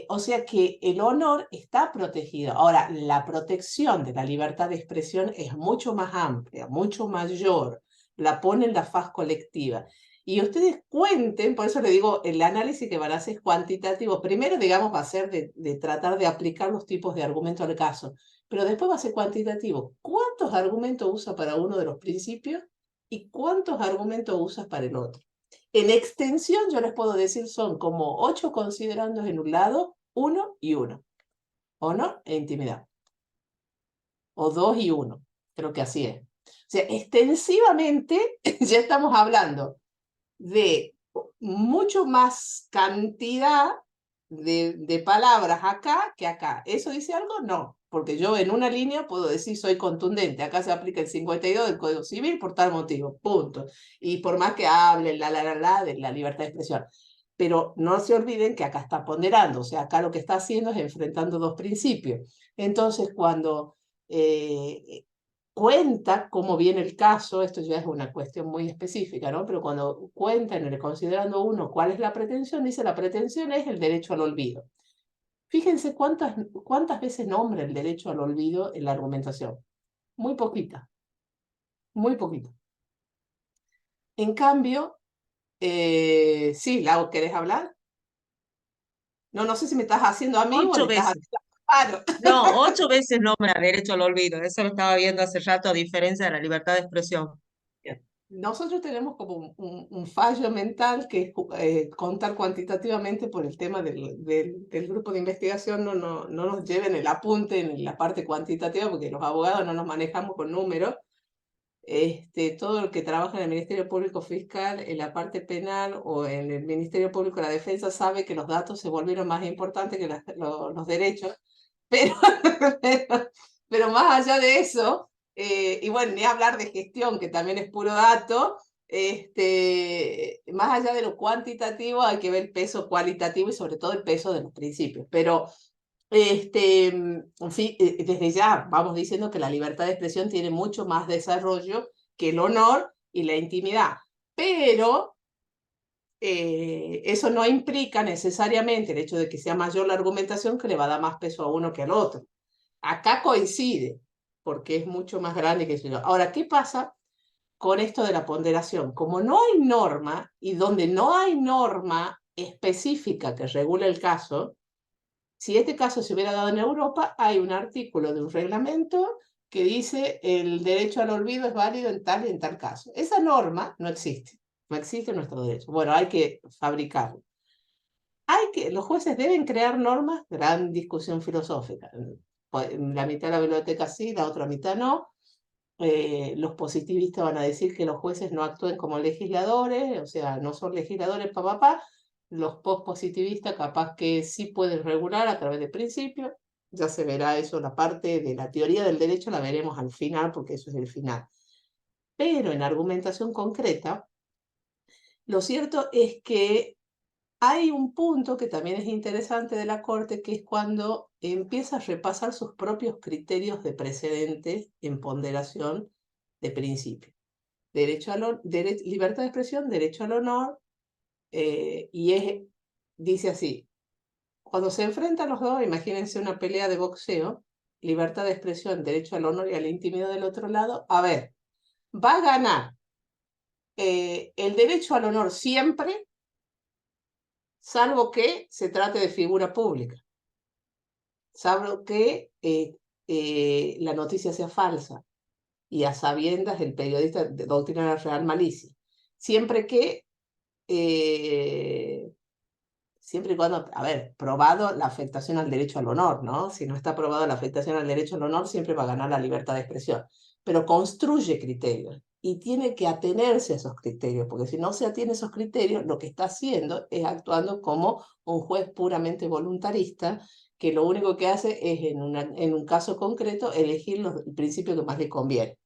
O sea que el honor está protegido. Ahora, la protección de la libertad de expresión es mucho más amplia, mucho mayor, la pone en la faz colectiva. Y ustedes cuenten, por eso le digo, el análisis que van a hacer es cuantitativo. Primero, digamos, va a ser de tratar de aplicar los tipos de argumentos al caso, pero después va a ser cuantitativo. ¿Cuántos argumentos usa para uno de los principios y cuántos argumentos usas para el otro? En extensión, yo les puedo decir, son como 8 considerandos en un lado, 1 y 1. Honor e intimidad. O 2 y 1. Creo que así es. O sea, extensivamente ya estamos hablando de mucho más cantidad de palabras acá que acá. ¿Eso dice algo? No, porque yo en una línea puedo decir soy contundente. Acá se aplica el 52 del Código Civil por tal motivo, punto. Y por más que hable la de la libertad de expresión. Pero no se olviden que acá está ponderando, o sea, acá lo que está haciendo es enfrentando dos principios. Entonces, cuando cuenta cómo viene el caso, esto ya es una cuestión muy específica, ¿no? Pero cuando cuenta en el considerando uno cuál es la pretensión, dice la pretensión es el derecho al olvido. Fíjense cuántas veces nombra el derecho al olvido en la argumentación. Muy poquita. Muy poquita. En cambio, sí, Lau, ¿querés hablar? No sé si me estás haciendo a mí o 8 le estás veces. haciendo a No, 8 veces nombra derecho al olvido. Eso lo estaba viendo hace rato, a diferencia de la libertad de expresión. Nosotros tenemos como un fallo mental que es contar cuantitativamente por el tema del grupo de investigación, no nos lleven el apunte en la parte cuantitativa, porque los abogados no nos manejamos con números. Todo el que trabaja en el Ministerio Público Fiscal, en la parte penal o en el Ministerio Público de la Defensa sabe que los datos se volvieron más importantes que los derechos, pero, pero más allá de eso, y bueno, ni hablar de gestión, que también es puro dato, más allá de lo cuantitativo hay que ver el peso cualitativo y sobre todo el peso de los principios. Pero en fin, desde ya vamos diciendo que la libertad de expresión tiene mucho más desarrollo que el honor y la intimidad, pero eso no implica necesariamente el hecho de que sea mayor la argumentación que le va a dar más peso a uno que al otro. Acá coincide, porque es mucho más grande que eso. Ahora, ¿qué pasa con esto de la ponderación? Como no hay norma, y donde no hay norma específica que regule el caso, si este caso se hubiera dado en Europa, hay un artículo de un reglamento que dice el derecho al olvido es válido en tal y en tal caso. Esa norma no existe en nuestro derecho. Bueno, hay que fabricarlo. Los jueces deben crear normas, gran discusión filosófica. La mitad de la biblioteca sí, la otra mitad no. Los positivistas van a decir que los jueces no actúen como legisladores, o sea, no son legisladores papá. Los pospositivistas capaz que sí pueden regular a través de principios. Ya se verá eso, la parte de la teoría del derecho la veremos al final, porque eso es el final. Pero en argumentación concreta, lo cierto es que hay un punto que también es interesante de la Corte, que es cuando empieza a repasar sus propios criterios de precedentes en ponderación de principio. Libertad de expresión, derecho al honor, dice así, cuando se enfrentan los dos, imagínense una pelea de boxeo, libertad de expresión, derecho al honor y a la intimidad del otro lado, a ver, va a ganar el derecho al honor siempre, salvo que se trate de figura pública, salvo que la noticia sea falsa y a sabiendas el periodista de doctrina la real malicia. Siempre y cuando, a ver, probado la afectación al derecho al honor, ¿no? Si no está probado la afectación al derecho al honor, siempre va a ganar la libertad de expresión. Pero construye criterios y tiene que atenerse a esos criterios, porque si no se atiene a esos criterios, lo que está haciendo es actuando como un juez puramente voluntarista, que lo único que hace es, en un caso concreto, elegir el principio que más le conviene.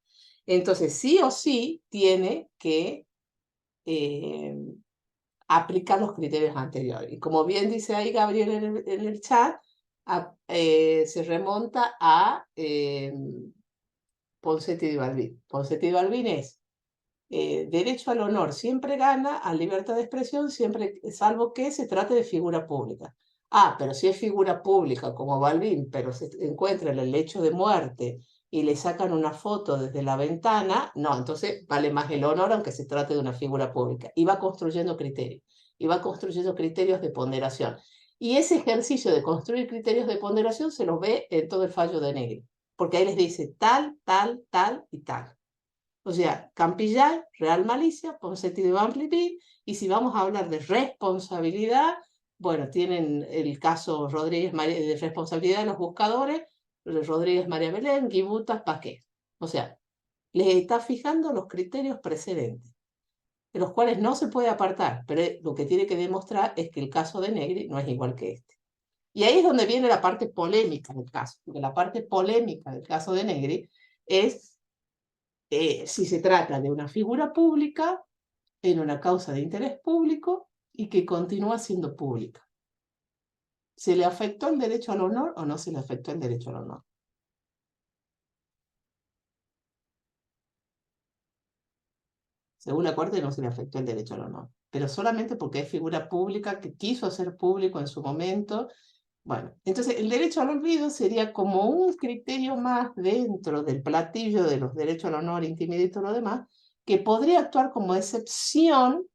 Entonces, sí o sí, tiene que aplicar los criterios anteriores. Y como bien dice ahí Gabriel en el chat, se remonta a Ponseti y Balbín. Ponseti y Balbín es derecho al honor siempre gana, a libertad de expresión siempre, salvo que se trate de figura pública. Ah, pero si es figura pública como Balbín, pero se encuentra en el lecho de muerte y le sacan una foto desde la ventana, no, entonces vale más el honor aunque se trate de una figura pública. Y va construyendo criterios, y va construyendo criterios de ponderación. Y ese ejercicio de construir criterios de ponderación se lo ve en todo el fallo de Negri, porque ahí les dice tal, tal, tal y tal. O sea, Campillay, real malicia, Ponseti de Banflipí, y si vamos a hablar de responsabilidad, bueno, tienen el caso Rodríguez de responsabilidad de los buscadores, Rodríguez María Belén, Guibutas, Paquet. O sea, les está fijando los criterios precedentes, de los cuales no se puede apartar, pero lo que tiene que demostrar es que el caso de Negri no es igual que este. Y ahí es donde viene la parte polémica del caso, porque la parte polémica del caso de Negri es si se trata de una figura pública en una causa de interés público y que continúa siendo pública. ¿Se le afectó el derecho al honor o no se le afectó el derecho al honor? Según la Corte no se le afectó el derecho al honor, pero solamente porque es figura pública que quiso hacer público en su momento. Bueno, entonces el derecho al olvido sería como un criterio más dentro del platillo de los derechos al honor, intimidad y todo lo demás, que podría actuar como excepción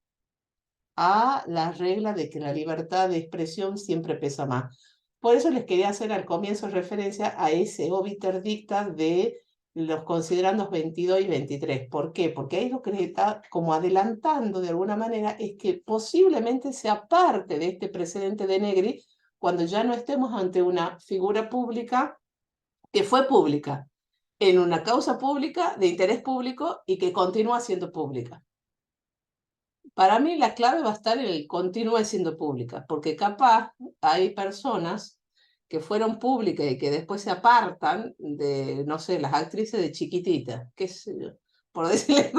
a la regla de que la libertad de expresión siempre pesa más. Por eso les quería hacer al comienzo referencia a ese obiter dicta de los considerandos 22 y 23. ¿Por qué? Porque ahí lo que les está como adelantando de alguna manera es que posiblemente sea parte de este precedente de Negri cuando ya no estemos ante una figura pública que fue pública, en una causa pública de interés público y que continúa siendo pública. Para mí la clave va a estar en el continúe siendo pública, porque capaz hay personas que fueron públicas y que después se apartan de, no sé, las actrices de Chiquitita, qué sé yo, por decirle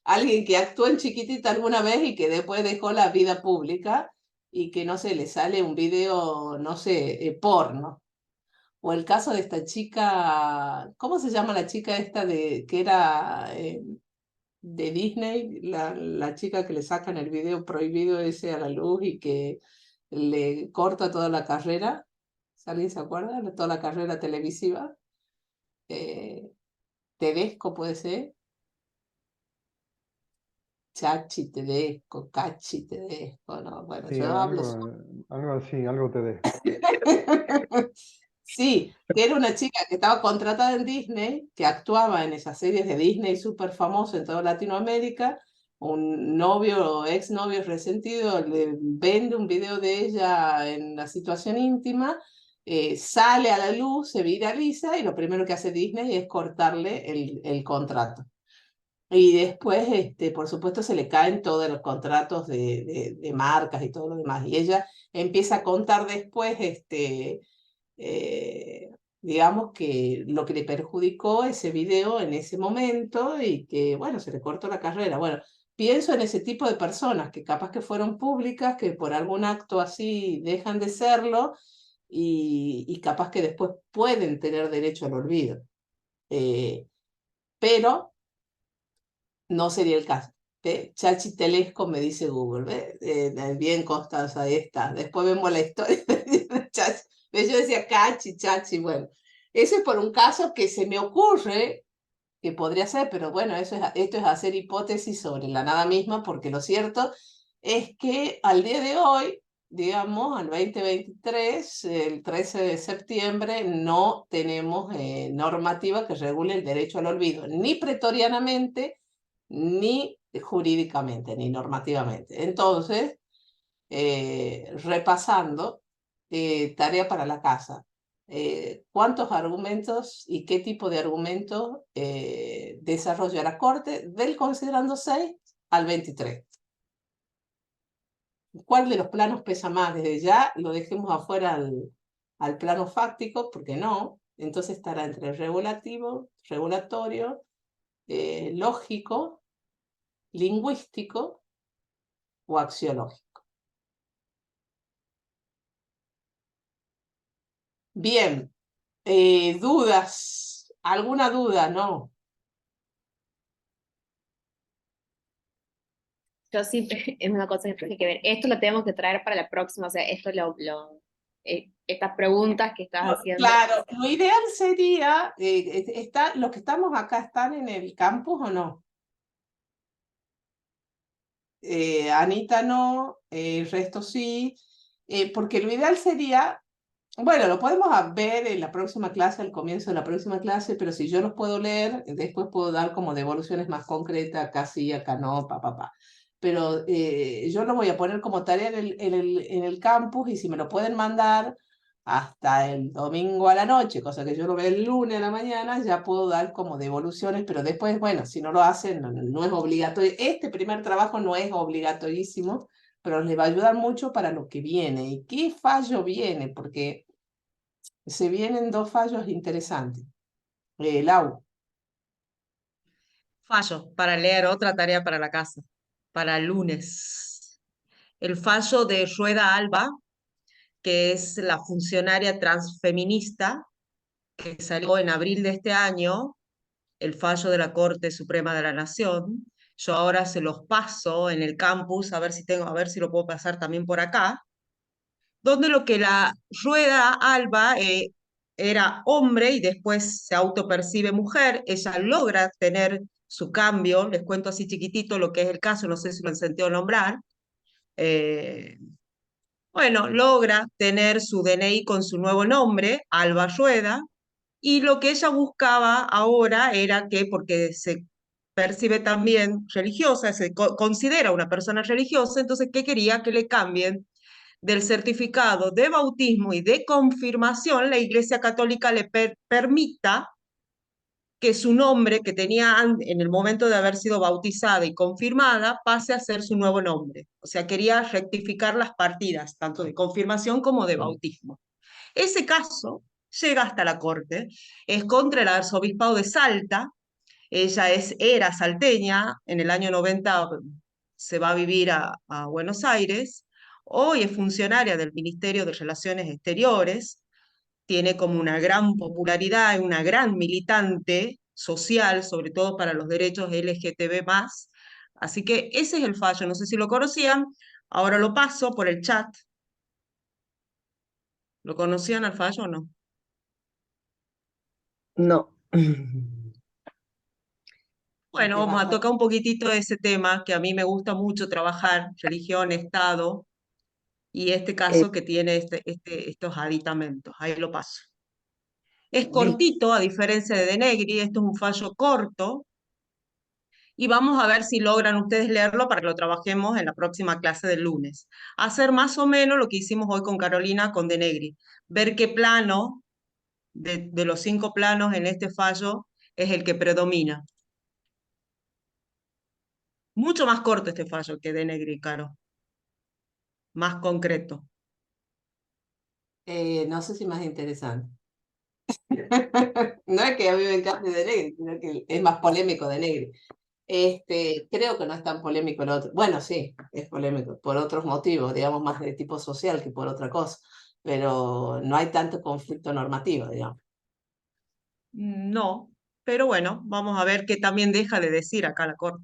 alguien que actuó en Chiquitita alguna vez y que después dejó la vida pública y que, no sé, le sale un video, no sé, porno. O el caso de esta chica, ¿cómo se llama la chica esta que era de Disney, la chica que le sacan el video prohibido ese a la luz y que le corta toda la carrera? ¿Alguien se acuerda? Toda la carrera televisiva. Tedesco puede ser. Chachi Tedesco, Cachi Tedesco, no, bueno, Sí, yo hablo. algo así, algo te dejo. Sí, que era una chica que estaba contratada en Disney, que actuaba en esas series de Disney súper famoso en toda Latinoamérica. Un novio o exnovio resentido le vende un video de ella en la situación íntima, sale a la luz, se viraliza y lo primero que hace Disney es cortarle el contrato. Y después, por supuesto, se le caen todos los contratos de marcas y todo lo demás. Y ella empieza a contar después, digamos que lo que le perjudicó ese video en ese momento y que, bueno, se le cortó la carrera. Bueno, pienso en ese tipo de personas que capaz que fueron públicas, que por algún acto así dejan de serlo y capaz que después pueden tener derecho al olvido. Pero no sería el caso. Chachi Telesco me dice Google, bien Constanza, ahí está. Después vemos la historia de Chachi. Yo decía Cachi, Chachi, bueno. Ese es por un caso que se me ocurre que podría ser, pero bueno, esto es hacer hipótesis sobre la nada misma, porque lo cierto es que al día de hoy, digamos, al 2023, el 13 de septiembre, no tenemos normativa que regule el derecho al olvido, ni pretorianamente, ni jurídicamente, ni normativamente. Entonces, repasando, tarea para la casa. ¿Cuántos argumentos y qué tipo de argumentos desarrolla la Corte del considerando 6 al 23? ¿Cuál de los planos pesa más? Desde ya lo dejemos afuera al plano fáctico, porque no. Entonces estará entre regulativo, regulatorio, lógico, lingüístico o axiológico. Bien, dudas, ¿alguna duda? No. Yo sí, es una cosa que tiene que ver. Esto lo tenemos que traer para la próxima, o sea, esto estas preguntas que estás haciendo. Claro, lo ideal sería, los que estamos acá, ¿están en el campus o no? Anita no, el resto sí, porque lo ideal sería, bueno, lo podemos ver en la próxima clase, al comienzo de la próxima clase, pero si yo los puedo leer, después puedo dar como devoluciones más concretas, acá sí, acá no, pa. Pero yo lo voy a poner como tarea en el campus, y si me lo pueden mandar hasta el domingo a la noche, cosa que yo lo veo el lunes a la mañana, ya puedo dar como devoluciones, pero después, bueno, si no lo hacen, no es obligatorio. Este primer trabajo no es obligatorísimo, pero les va a ayudar mucho para lo que viene. ¿Y qué fallo viene? Porque se vienen dos fallos interesantes. Lau. Fallo, para leer otra tarea para la casa, para el lunes. El fallo de Rueda Alba, que es la funcionaria transfeminista, que salió en abril de este año, el fallo de la Corte Suprema de la Nación. Yo ahora se los paso en el campus, a ver si lo puedo pasar también por acá, donde lo que la Rueda Alba era hombre y después se autopercibe mujer, ella logra tener su cambio, les cuento así chiquitito lo que es el caso, no sé si lo han sentido nombrar. Bueno, logra tener su DNI con su nuevo nombre, Alba Rueda, y lo que ella buscaba ahora era que, porque se percibe también religiosa, se considera una persona religiosa, entonces, ¿qué quería? Que le cambien del certificado de bautismo y de confirmación, la Iglesia Católica le permita que su nombre, que tenía en el momento de haber sido bautizada y confirmada, pase a ser su nuevo nombre. O sea, quería rectificar las partidas, tanto de confirmación como de bautismo. Ese caso llega hasta la Corte, es contra el arzobispado de Salta. Ella era salteña, en el año 90 se va a vivir a Buenos Aires, hoy es funcionaria del Ministerio de Relaciones Exteriores, tiene como una gran popularidad, una gran militante social, sobre todo para los derechos LGTB+. Así que ese es el fallo, no sé si lo conocían, ahora lo paso por el chat. ¿Lo conocían al fallo o no? No. Bueno, vamos a tocar un poquitito de ese tema que a mí me gusta mucho trabajar, religión, Estado, y este caso que tiene estos aditamentos. Ahí lo paso. Es cortito, a diferencia de Denegri, esto es un fallo corto, y vamos a ver si logran ustedes leerlo para que lo trabajemos en la próxima clase del lunes. Hacer más o menos lo que hicimos hoy con Carolina, con Denegri. Ver qué plano de los 5 planos en este fallo es el que predomina. Mucho más corto este fallo que Denegri, Caro. Más concreto. No sé si más interesante. No es que a mí me encante de Negri, sino que es más polémico de Negri. Creo que no es tan polémico el otro. Bueno, sí, es polémico por otros motivos, digamos, más de tipo social que por otra cosa, pero no hay tanto conflicto normativo, digamos. No, pero bueno, vamos a ver qué también deja de decir acá la Corte.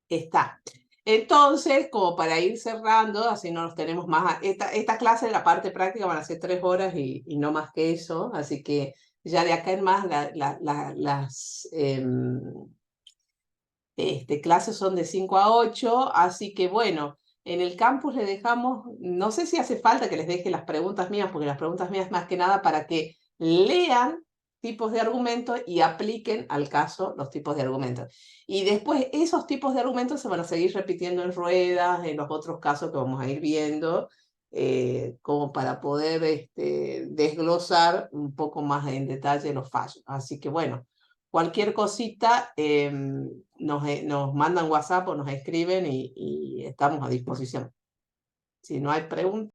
Está. Entonces, como para ir cerrando, así no nos tenemos más. Esta clase, la parte práctica, van a ser 3 horas y no más que eso, así que ya de acá en más las clases son de 5 a 8, así que bueno, en el campus le dejamos, no sé si hace falta que les deje las preguntas mías, porque las preguntas mías más que nada para que lean tipos de argumentos y apliquen al caso los tipos de argumentos. Y después esos tipos de argumentos se van a seguir repitiendo en ruedas, en los otros casos que vamos a ir viendo, como para poder desglosar un poco más en detalle los fallos. Así que bueno, cualquier cosita nos mandan WhatsApp o nos escriben y estamos a disposición. Si no hay preguntas.